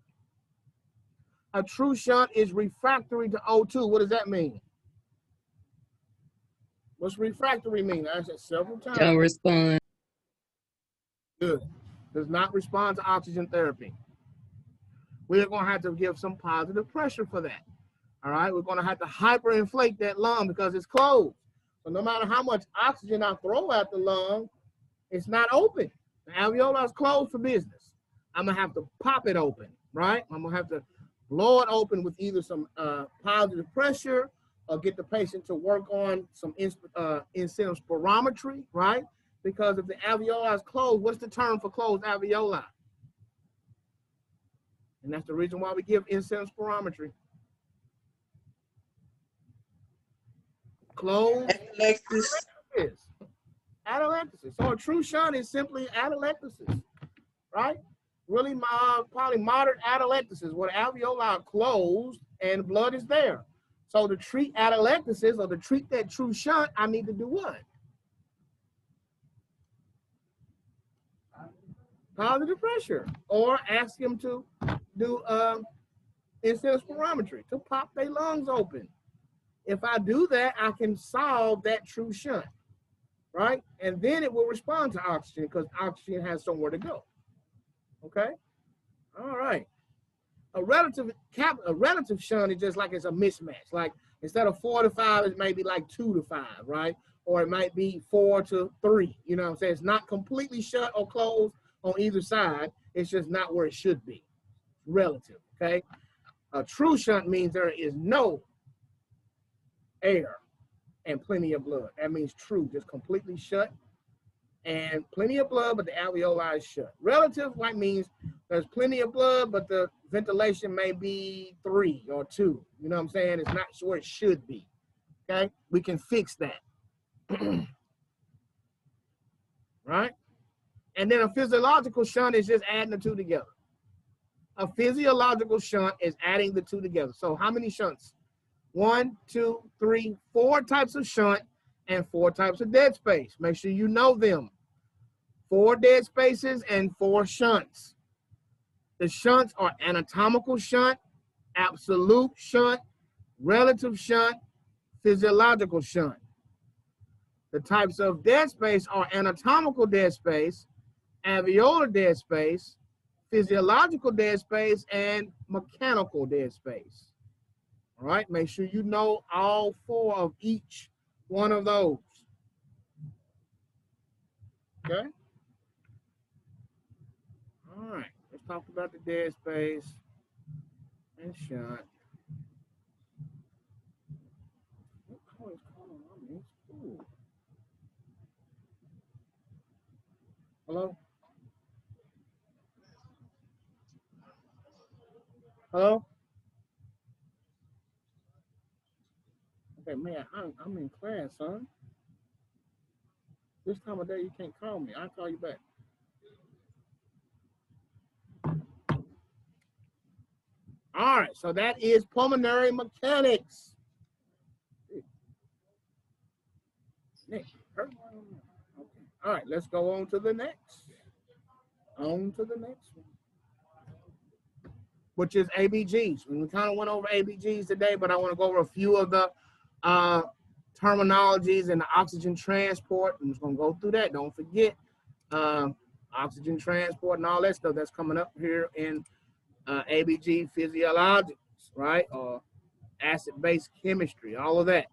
A true shunt is refractory to O2. What does that mean? What's refractory mean? I said several times. Don't respond. does not respond to oxygen therapy. We're going to have to give some positive pressure for that. All right, we're going to have to hyperinflate that lung because it's closed. So no matter how much oxygen I throw at the lung, it's not open. The alveoli is closed for business. I'm going to have to pop it open, right? I'm going to have to blow it open with either some positive pressure or get the patient to work on some in-center spirometry, right? Because if the alveoli is closed, what's the term for closed alveoli? And that's the reason why we give in-center spirometry. Closed atelectasis. Atelectasis. So a true shunt is simply atelectasis, right? Really, probably moderate atelectasis, where the alveoli are closed and blood is there. So to treat atelectasis or to treat that true shunt, I need to do what? Positive pressure, or ask him to do in-center spirometry to pop their lungs open. If I do that, I can solve that true shunt, right? And then it will respond to oxygen because oxygen has somewhere to go. Okay? All right. A relative shunt is just like it's a mismatch. Like instead of 4 to 5, it may be like 2 to 5, right? Or it might be 4 to 3. You know what I'm saying? It's not completely shut or closed on either side. It's just not where it should be. Relative, okay? A true shunt means there is no air and plenty of blood. That means true, just completely shut and plenty of blood, but the alveoli is shut. Relative like means there's plenty of blood, but the ventilation may be 3 or 2. You know what I'm saying? It's not where it should be. Okay, we can fix that. Right? And then a physiological shunt is just adding the two together. A physiological shunt is adding the two together. So how many shunts? 1, 2, 3, 4 types of shunt and 4 types of dead space. Make sure you know them. 4 dead spaces and 4 shunts. The shunts are anatomical shunt, absolute shunt, relative shunt, physiological shunt. The types of dead space are anatomical dead space, alveolar dead space, physiological dead space, and mechanical dead space. All right, make sure you know all 4 of each one of those. Okay? All right, let's talk about the dead space and shunt. What color is calling on me? Ooh. Hello? Hello? Okay, man, I'm in class, son. This time of day, you can't call me. I'll call you back. All right, so that is pulmonary mechanics. Nick, okay. All right, let's go on to the next. On to the next one, which is ABGs. We kind of went over ABGs today, but I want to go over a few of the terminologies and the oxygen transport. I'm just going to go through that. Don't forget oxygen transport and all that stuff that's coming up here in ABG physiologics, right? Or acid-base chemistry, all of that.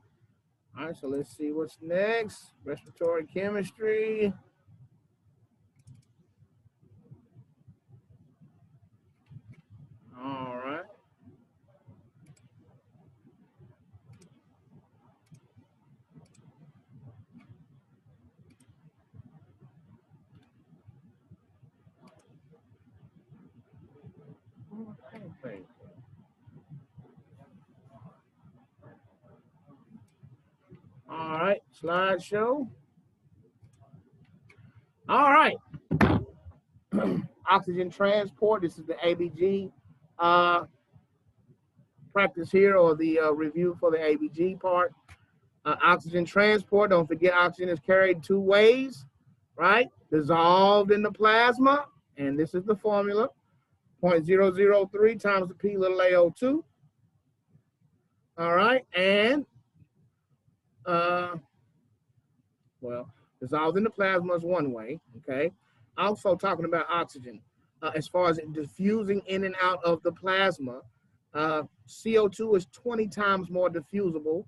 All right, so let's see what's next. Respiratory chemistry. All right. Okay. All right, slideshow. All right. Oxygen transport. This is the ABG practice here, or the review for the ABG part. Oxygen transport. Don't forget, oxygen is carried 2 ways, right? Dissolved in the plasma, and this is the formula: 0.003 times the P little AO2. All right, and well, dissolved in the plasma is one way, okay? Also talking about oxygen, as far as it diffusing in and out of the plasma, CO2 is 20 times more diffusible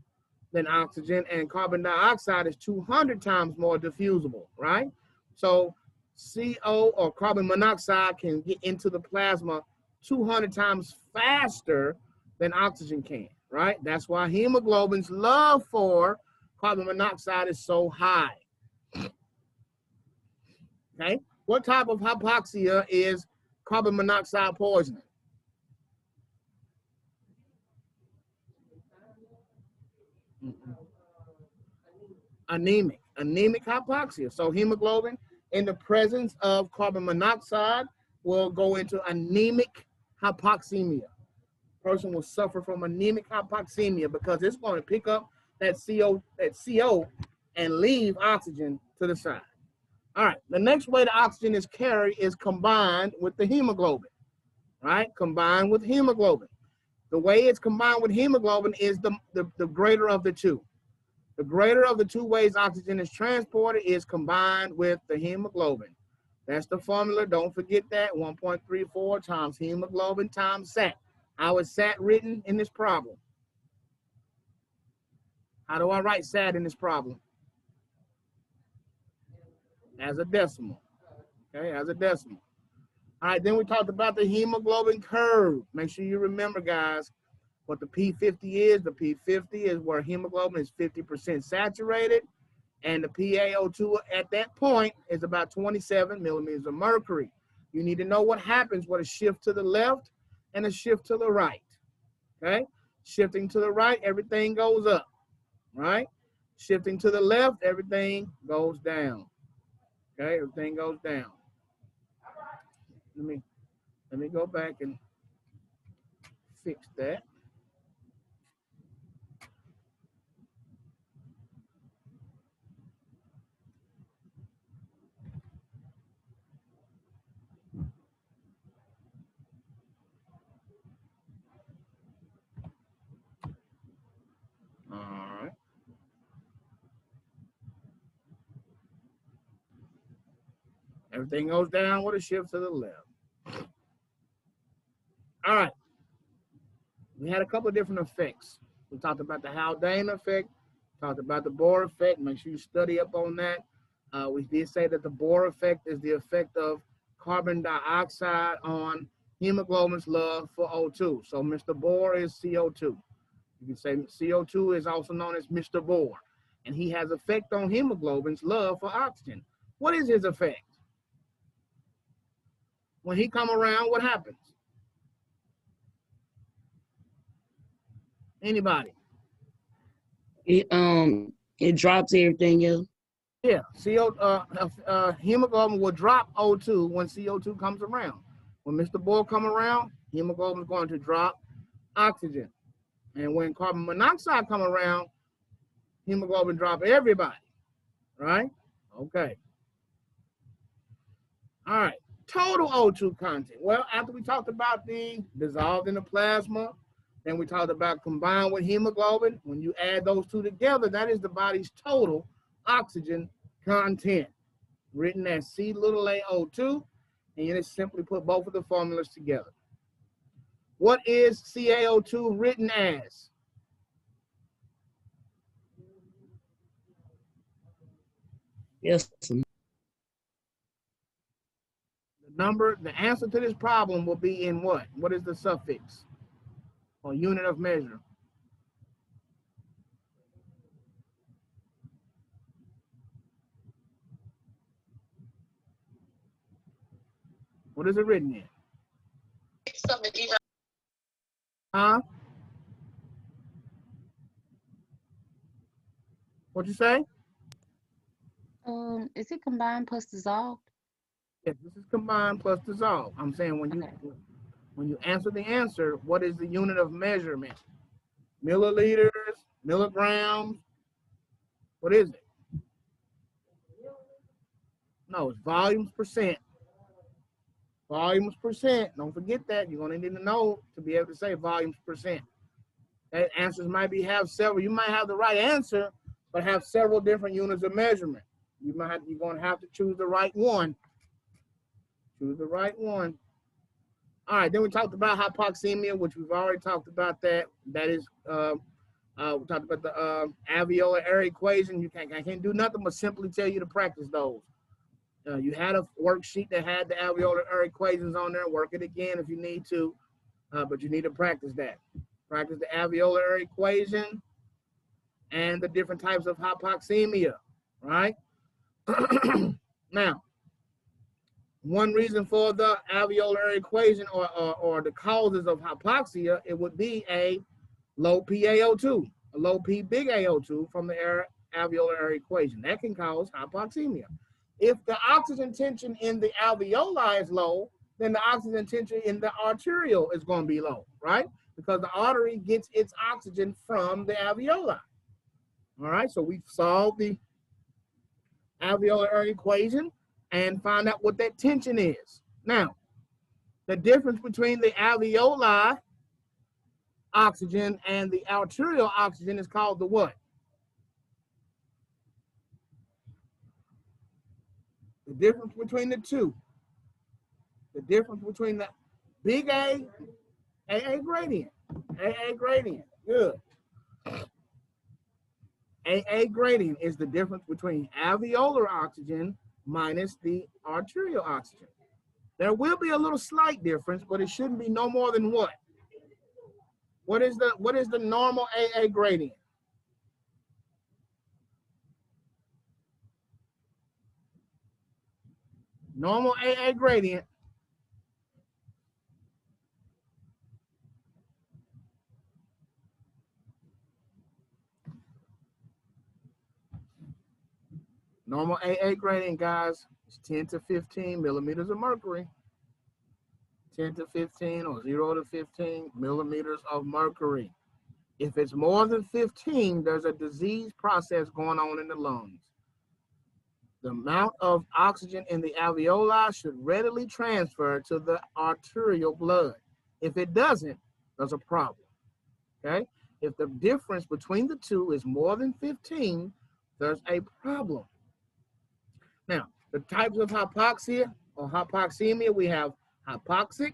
than oxygen, and carbon dioxide is 200 times more diffusible, right? So CO, or carbon monoxide, can get into the plasma 200 times faster than oxygen can, right? That's why hemoglobin's love for carbon monoxide is so high. Okay, what type of hypoxia is carbon monoxide poisoning? Anemic hypoxia. So hemoglobin in the presence of carbon monoxide will go into anemic hypoxemia. Person will suffer from anemic hypoxemia because it's going to pick up that CO and leave oxygen to the side. All right, the next way the oxygen is carried is combined with the hemoglobin, right? Combined with hemoglobin. The way it's combined with hemoglobin is the greater of the two. The greater of the two ways oxygen is transported is combined with the hemoglobin. That's the formula. Don't forget that. 1.34 times hemoglobin times SAT. How is SAT written in this problem? How do I write SAT in this problem? As a decimal. Okay, as a decimal. All right, then we talked about the hemoglobin curve. Make sure you remember, guys, what the P50 is. The P50 is where hemoglobin is 50% saturated, and the PaO2 at that point is about 27 millimeters of mercury. You need to know what happens with a shift to the left and a shift to the right. Okay, shifting to the right, everything goes up, right? Shifting to the left, everything goes down. Okay, everything goes down. Let me go back and fix that. All right. Everything goes down with a shift to the left. All right. We had a couple of different effects. We talked about the Haldane effect, talked about the Bohr effect. Make sure you study up on that. We did say that the Bohr effect is the effect of carbon dioxide on hemoglobin's love for O2. So Mr. Bohr is CO2. You can say CO2 is also known as Mr. Bohr, and he has effect on hemoglobin's love for oxygen. What is his effect? When he come around, what happens? Anybody? It drops everything else. Yeah, hemoglobin will drop O2 when CO2 comes around. When Mr. Bohr come around, hemoglobin is going to drop oxygen. And when carbon monoxide come around, hemoglobin drop everybody, right? Okay. All right, total O2 content. Well, after we talked about the dissolved in the plasma, then we talked about combined with hemoglobin. When you add those two together, that is the body's total oxygen content, written as C_A O2, and you just simply put both of the formulas together. What is CaO2 written as? Yes. The answer to this problem will be in what? What is the suffix or unit of measure? What is it written in? Huh? What'd you say? Is it combined plus dissolved? Yes, this is combined plus dissolved. I'm saying when you answer the answer, what is the unit of measurement? Milliliters, milligrams? What is it? No, it's volumes percent. Volumes percent. Don't forget that. You're going to need to know to be able to say volumes percent. That answers might have several. You might have the right answer, but have several different units of measurement. You're going to have to choose the right one Choose the right one. All right, then we talked about hypoxemia, which we've already talked about that. That is, we talked about the alveolar air equation. I can't do nothing but simply tell you to practice those. You had a worksheet that had the alveolar air equations on there. Work it again if you need to, but you need to practice that. Practice the alveolar air equation and the different types of hypoxemia, right? Now, one reason for the alveolar equation or the causes of hypoxia, it would be a low PaO2, a low P big AO2 from the alveolar air equation. That can cause hypoxemia. If the oxygen tension in the alveoli is low, then the oxygen tension in the arterial is going to be low, right? Because the artery gets its oxygen from the alveoli. All right, so we've solved the alveolar air equation and find out what that tension is. Now, the difference between the alveoli oxygen and the arterial oxygen is called the what? The difference between the two. The difference between the big A, AA gradient. AA gradient, good. AA gradient is the difference between alveolar oxygen minus the arterial oxygen. There will be a little slight difference, but it shouldn't be no more than what? What is the normal AA gradient? Normal AA gradient . Normal AA gradient, guys, is 10 to 15 millimeters of mercury. 10 to 15 or 0 to 15 millimeters of mercury. If it's more than 15, there's a disease process going on in the lungs. The amount of oxygen in the alveoli should readily transfer to the arterial blood. If it doesn't, there's a problem, okay? If the difference between the two is more than 15, there's a problem. Now, the types of hypoxia or hypoxemia, we have hypoxic,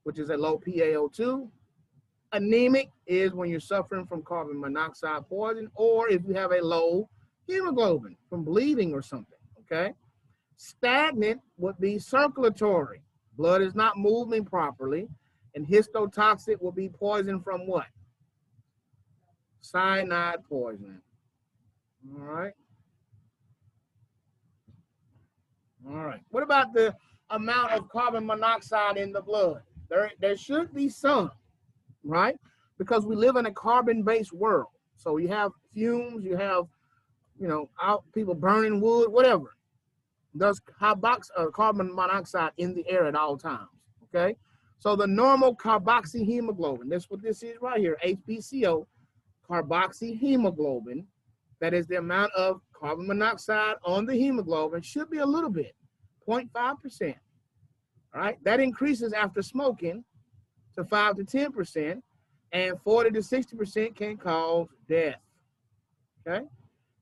which is a low PaO2. Anemic is when you're suffering from carbon monoxide poison, or if you have a low hemoglobin from bleeding or something, okay? Stagnant would be circulatory. Blood is not moving properly. And histotoxic will be poison from what? Cyanide poisoning. All right. All right. What about the amount of carbon monoxide in the blood? There should be some, right? Because we live in a carbon-based world. So you have fumes, you have, people burning wood, whatever. There's carbon monoxide in the air at all times, okay? So the normal carboxyhemoglobin, that's what this is right here, HbCO, carboxyhemoglobin, that is the amount of carbon monoxide on the hemoglobin, should be a little bit, 0.5%, all right? That increases after smoking to 5 to 10%, and 40 to 60% can cause death, okay?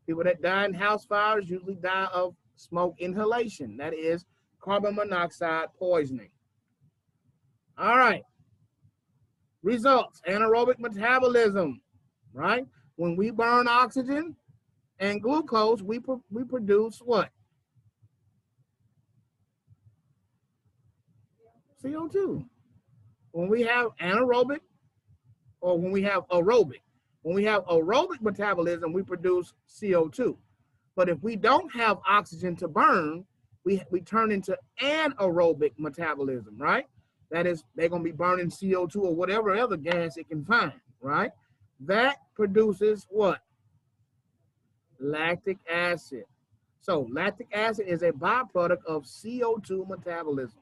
People that die in house fires usually die of smoke inhalation, that is carbon monoxide poisoning. All right, results, anaerobic metabolism, right? When we burn oxygen and glucose, we produce what? CO2. When we have anaerobic, or when we have aerobic. When we have aerobic metabolism, we produce CO2. But if we don't have oxygen to burn, we turn into anaerobic metabolism, right? That is, they're going to be burning CO2 or whatever other gas it can find, right? That produces what? Lactic acid. So lactic acid is a byproduct of CO2 metabolism.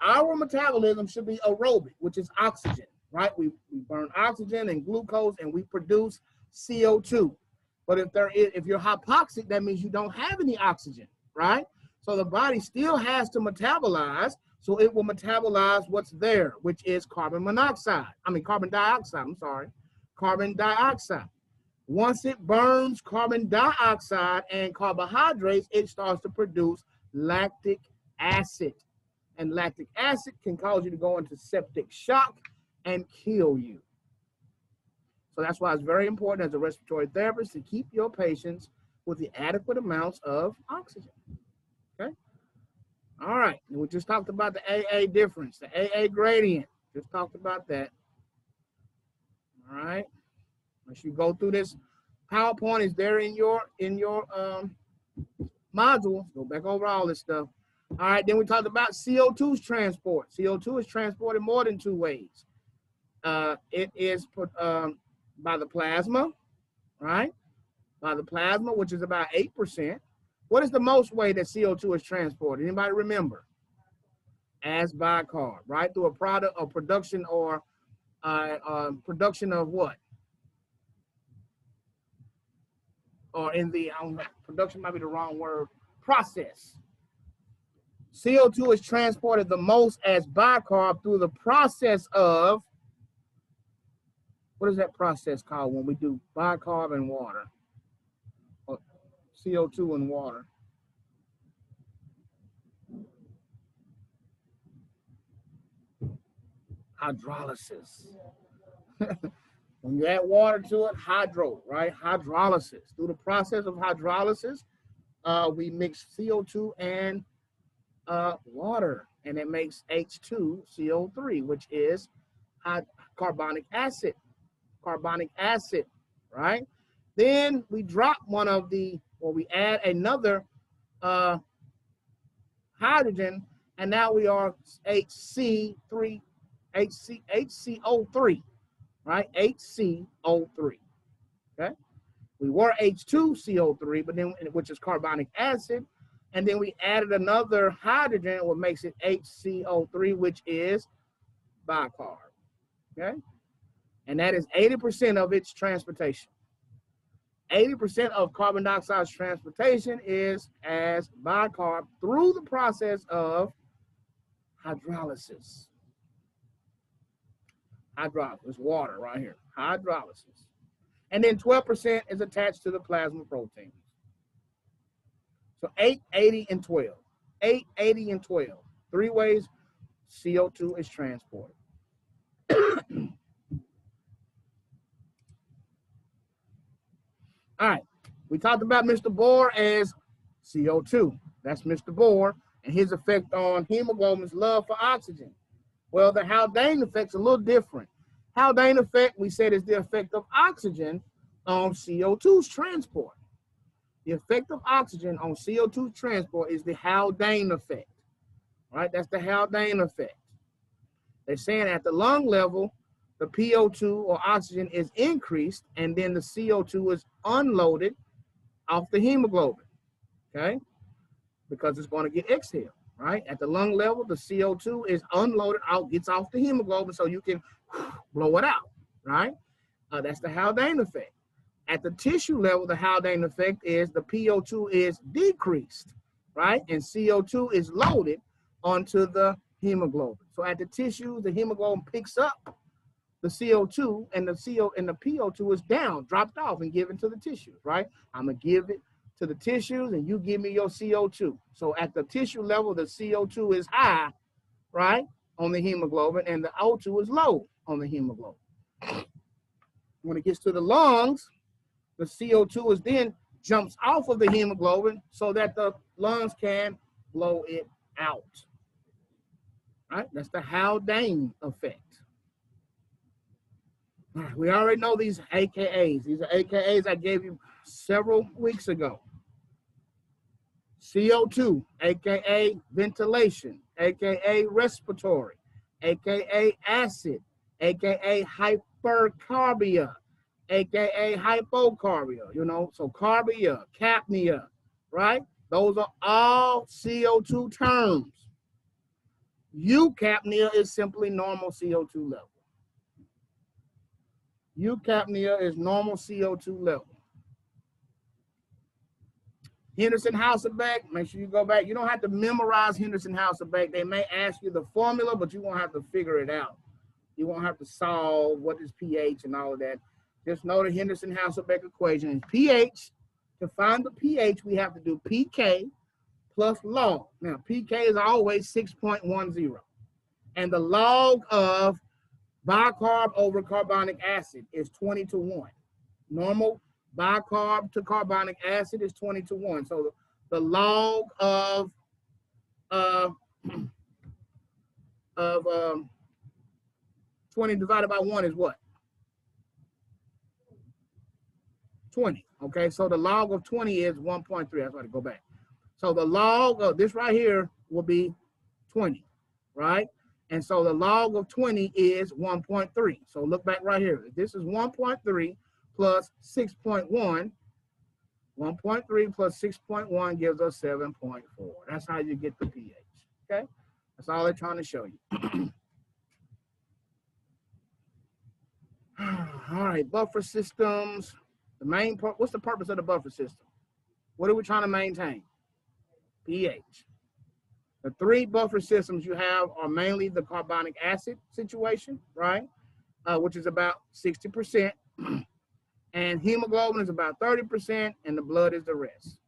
Our metabolism should be aerobic, which is oxygen, right? We burn oxygen and glucose and we produce CO2. But if you're hypoxic, that means you don't have any oxygen, right? So the body still has to metabolize, so it will metabolize what's there, which is carbon dioxide. Carbon dioxide. Once it burns carbon dioxide and carbohydrates, it starts to produce lactic acid. and lactic acid can cause you to go into septic shock and kill you. So that's why it's very important as a respiratory therapist to keep your patients with the adequate amounts of oxygen. Okay. All right. We just talked about the AA difference, the AA gradient. Just talked about that. All right. As you go through this, PowerPoint is there in your modules. Go back over all this stuff. All right. Then we talked about CO2's transport. CO2 is transported more than 2 ways. It is by the plasma, right? By the plasma, which is about 8%. What is the most way that CO2 is transported? Anybody remember? As bicarb, right? Through a product or production or production of what? Or in the, production might be the wrong word, process. CO2 is transported the most as bicarb through the process of, what is that process called when we do bicarb and water? Or CO2 and water. Hydrolysis. When you add water to it, right? Hydrolysis. Through the process of hydrolysis, we mix CO2 and water, and it makes H2CO3, which is carbonic acid. Carbonic acid, right? Then we drop one of the, or we add another hydrogen, and now we are HCO3, right? HCO3, okay? We were H2CO3, but then, which is carbonic acid, and then we added another hydrogen, what makes it HCO3, which is bicarb, okay? And that is 80% of its transportation. 80% of carbon dioxide's transportation is as bicarb through the process of hydrolysis. Hydrolysis, water right here, hydrolysis. And then 12% is attached to the plasma proteins. So 8, 80, and 12. 8, 80, and 12. 3 ways CO2 is transported. All right, we talked about Mr. Bohr as CO2. That's Mr. Bohr and his effect on hemoglobin's love for oxygen. Well, the Haldane effect's a little different. Haldane effect, we said, is the effect of oxygen on CO2's transport. The effect of oxygen on CO2 transport is the Haldane effect, right? That's the Haldane effect. They're saying at the lung level, the PO2 or oxygen is increased, and then the CO2 is unloaded off the hemoglobin, okay? Because it's going to get exhaled, right? At the lung level, the CO2 is unloaded out, gets off the hemoglobin so you can blow it out, right? That's the Haldane effect. At the tissue level, the Haldane effect is the PO2 is decreased, right? And CO2 is loaded onto the hemoglobin. So at the tissue, the hemoglobin picks up the CO2, and the PO2 is down, dropped off, and given to the tissues, right? I'm gonna give it to the tissues, and you give me your CO2. So at the tissue level, the CO2 is high, right, on the hemoglobin, and the O2 is low on the hemoglobin. When it gets to the lungs, the CO2 is then jumps off of the hemoglobin so that the lungs can blow it out, right? That's the Haldane effect. We already know these AKAs. These are AKAs I gave you several weeks ago. CO2, AKA ventilation, AKA respiratory, AKA acid, AKA hypercarbia, AKA hypocarbia, you know, so carbia, capnia, right? Those are all CO2 terms. Eucapnia is simply normal CO2 level. Eucapnia is normal CO2 level. Henderson-Hasselbalch, make sure you go back. You don't have to memorize Henderson-Hasselbalch. They may ask you the formula, but you won't have to figure it out. You won't have to solve what is pH and all of that. Just know the Henderson-Hasselbalch equation is pH. To find the pH, we have to do pK plus log. Now, pK is always 6.10. And the log of bicarb over carbonic acid is 20 to 1. Normal bicarb to carbonic acid is 20 to 1. So the log of 20 divided by 1 is what? 20. Okay, so the log of 20 is 1.3. That's why I go back. So the log of this right here will be 20, right? And so the log of 20 is 1.3. So look back right here. This is 1.3 plus 6.1. 1.3 plus 6.1 gives us 7.4. That's how you get the pH. Okay, that's all they're trying to show you. All right, buffer systems. The main part, what's the purpose of the buffer system? What are we trying to maintain? pH. The three buffer systems you have are mainly the carbonic acid situation, right? Which is about 60%. And hemoglobin is about 30%, and the blood is the rest.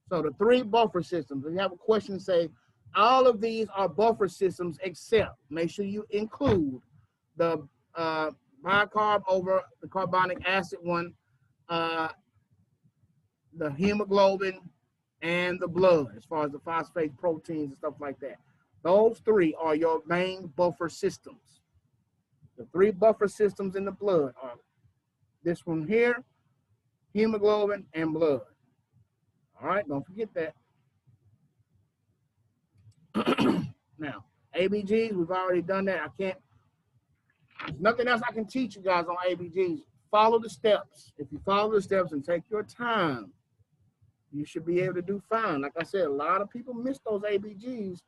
So the three buffer systems, if you have a question, say, all of these are buffer systems except, make sure you include the bicarb over the carbonic acid one, the hemoglobin, and the blood, as far as the phosphate proteins and stuff like that. Those three are your main buffer systems. The three buffer systems in the blood are this one here, hemoglobin, and blood. All right, don't forget that. Now, ABGs, we've already done that. There's nothing else I can teach you guys on ABGs. Follow the steps. If you follow the steps and take your time, you should be able to do fine. Like I said, a lot of people miss those ABGs.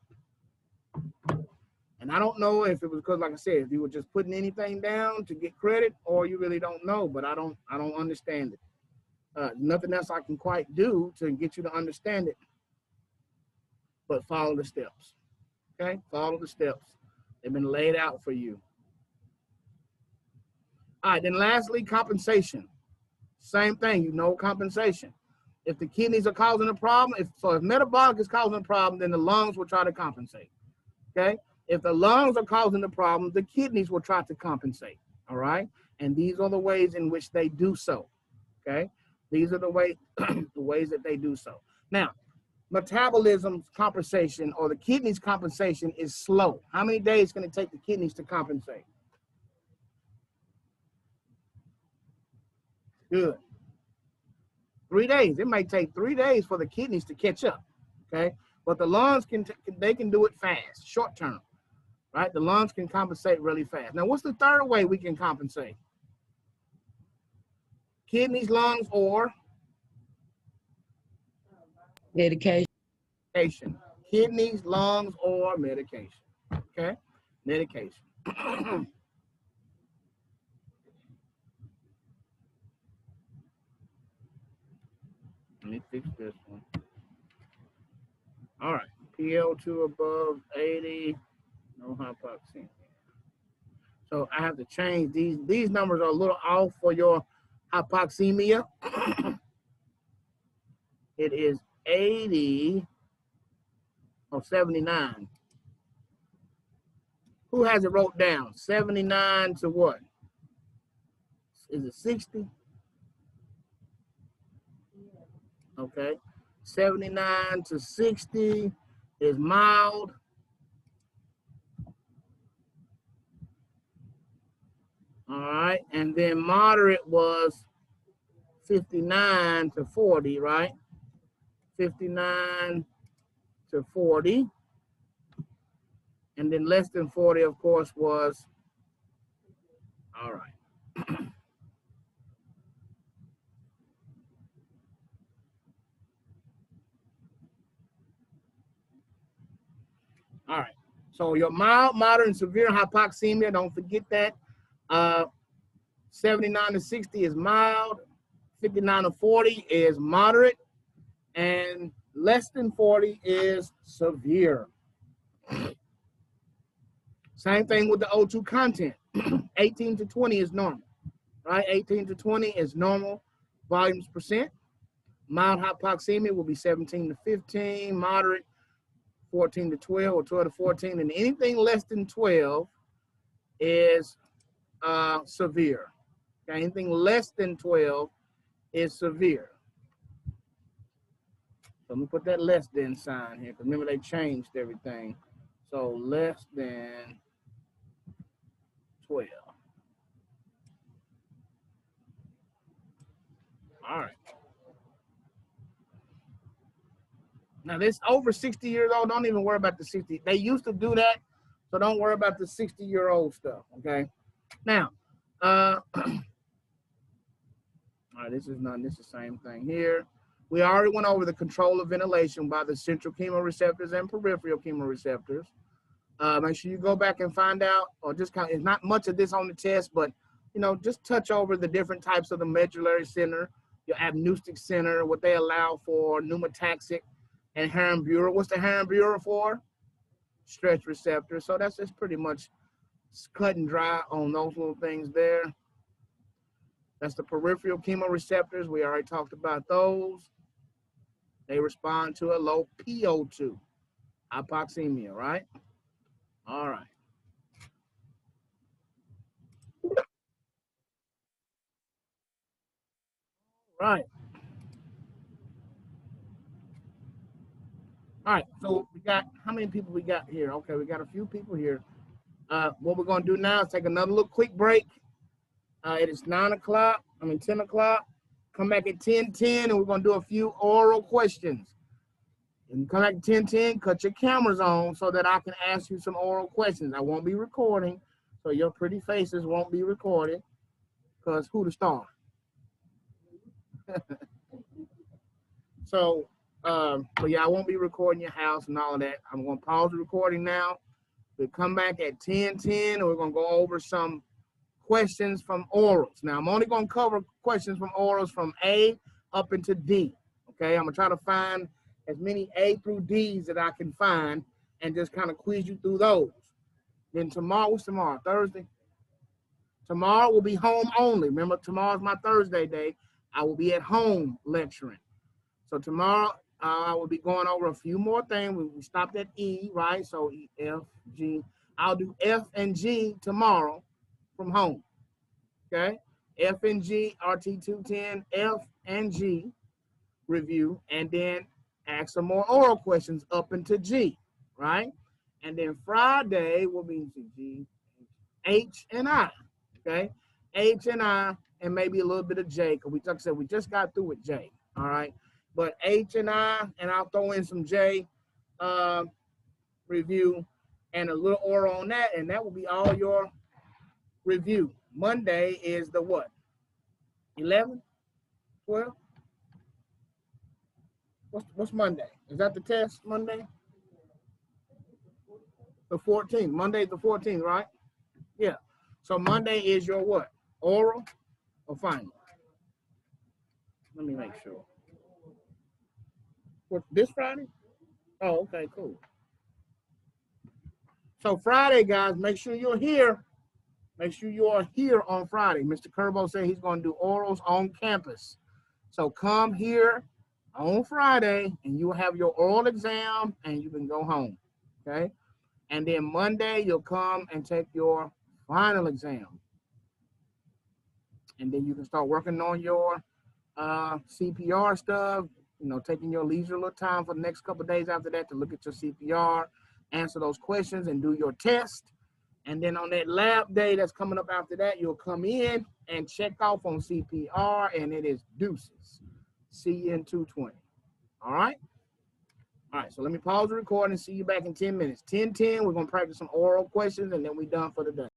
And I don't know if it was because, like I said, if you were just putting anything down to get credit, or you really don't know, but I don't understand it. Nothing else I can quite do to get you to understand it, but follow the steps. Okay, follow the steps. They've been laid out for you. All right, then lastly, compensation. Same thing, you know compensation. If the kidneys are causing a problem, if metabolic is causing a problem, then the lungs will try to compensate. Okay, if the lungs are causing the problem, the kidneys will try to compensate. All right, and these are the ways in which they do so. Okay, these are the ways that they do so. Now, metabolism's compensation, or the kidneys' compensation, is slow. How many days can it take the kidneys to compensate? Good. 3 days. It might take 3 days for the kidneys to catch up. Okay, but the lungs can do it fast, short term. Right, the lungs can compensate really fast. Now, what's the third way we can compensate? Kidneys, lungs, or Medication. Kidneys, lungs, or medication. Okay, medication. Let me fix this one. All right, PL2 above 80, no hypoxemia. So I have to change these. These numbers are a little off for your hypoxemia. It is 80 or 79. Who has it wrote down? 79 to what? Is it 60? Okay. 79 to 60 is mild. All right. And then moderate was 59 to 40, right? 59 to 40. And then less than 40, of course, was, all right. All right. So your mild, moderate, and severe hypoxemia, don't forget that. 79 to 60 is mild. 59 to 40 is moderate. And less than 40 is severe. Same thing with the O2 content. 18 to 20 is normal, right? 18 to 20 is normal volumes percent. Mild hypoxemia will be 17 to 15, moderate 14 to 12 or 12 to 14, and anything less than 12 is severe. Okay, anything less than 12 is severe. So let me put that less than sign here, because remember they changed everything. So less than 12. All right. Now this over 60 years old, don't even worry about the 60. They used to do that, so don't worry about the 60-year-old stuff, okay? Now, all right, this is the same thing here. We already went over the control of ventilation by the central chemoreceptors and peripheral chemoreceptors. Make sure you go back and find out, or just kind of, it's not much of this on the test, but you know, just touch over the different types of the medullary center, your apneustic center, what they allow for, pneumotaxic, and Herrnbuehler. What's the Herrnbuehler for? Stretch receptor. So that's just pretty much cut and dry on those little things there. That's the peripheral chemoreceptors. We already talked about those. They respond to a low PO2, hypoxemia, right? All right. Right. All right. So we got, how many people we got here? Okay, we got a few people here. What we're going to do now is take another little quick break. It is 10 o'clock. Come back at 10:10, and we're going to do a few oral questions. And come back at 10:10, cut your cameras on so that I can ask you some oral questions. I won't be recording, so your pretty faces won't be recorded, because who the star? So, but yeah, I won't be recording your house and all of that. I'm going to pause the recording now. We'll come back at 10:10, and we're going to go over some questions from orals. Now, I'm only going to cover questions from orals from A up into D. Okay, I'm going to try to find as many A through D's that I can find and just kind of quiz you through those. Then tomorrow, what's tomorrow? Thursday? Tomorrow will be home only. Remember, tomorrow's my Thursday day. I will be at home lecturing. So tomorrow, I will be going over a few more things. We stopped at E, right? So E, F, G. I'll do F and G tomorrow from home. Okay? F and G, RT210, F and G review, and then ask some more oral questions up into G, right? And then Friday will be G, H, and I. Okay? H and I, and maybe a little bit of J, because like I said, we just got through with J. All right? But H and I, and I'll throw in some J review and a little oral on that, and that will be all your review. Monday is the what? 11? 12? What's Monday? Is that the test Monday? The 14th. Monday's the 14th, right? Yeah. So Monday is your what? Oral or final? Let me make sure. What, this Friday? Oh, okay, cool. So Friday, guys, make sure you're here. Make sure you are here on Friday. Mr. Curbo said he's going to do orals on campus. So come here on Friday, and you will have your oral exam, and you can go home, okay? And then Monday, you'll come and take your final exam. And then you can start working on your CPR stuff, you know, taking your leisure little time for the next couple of days after that to look at your CPR, answer those questions, and do your test. And then on that lab day that's coming up after that, you'll come in and check off on CPR, and it is deuces. See you in 220. All right? All right, so let me pause the recording and see you back in 10 minutes. 10:10, we're going to practice some oral questions, and then we're done for the day.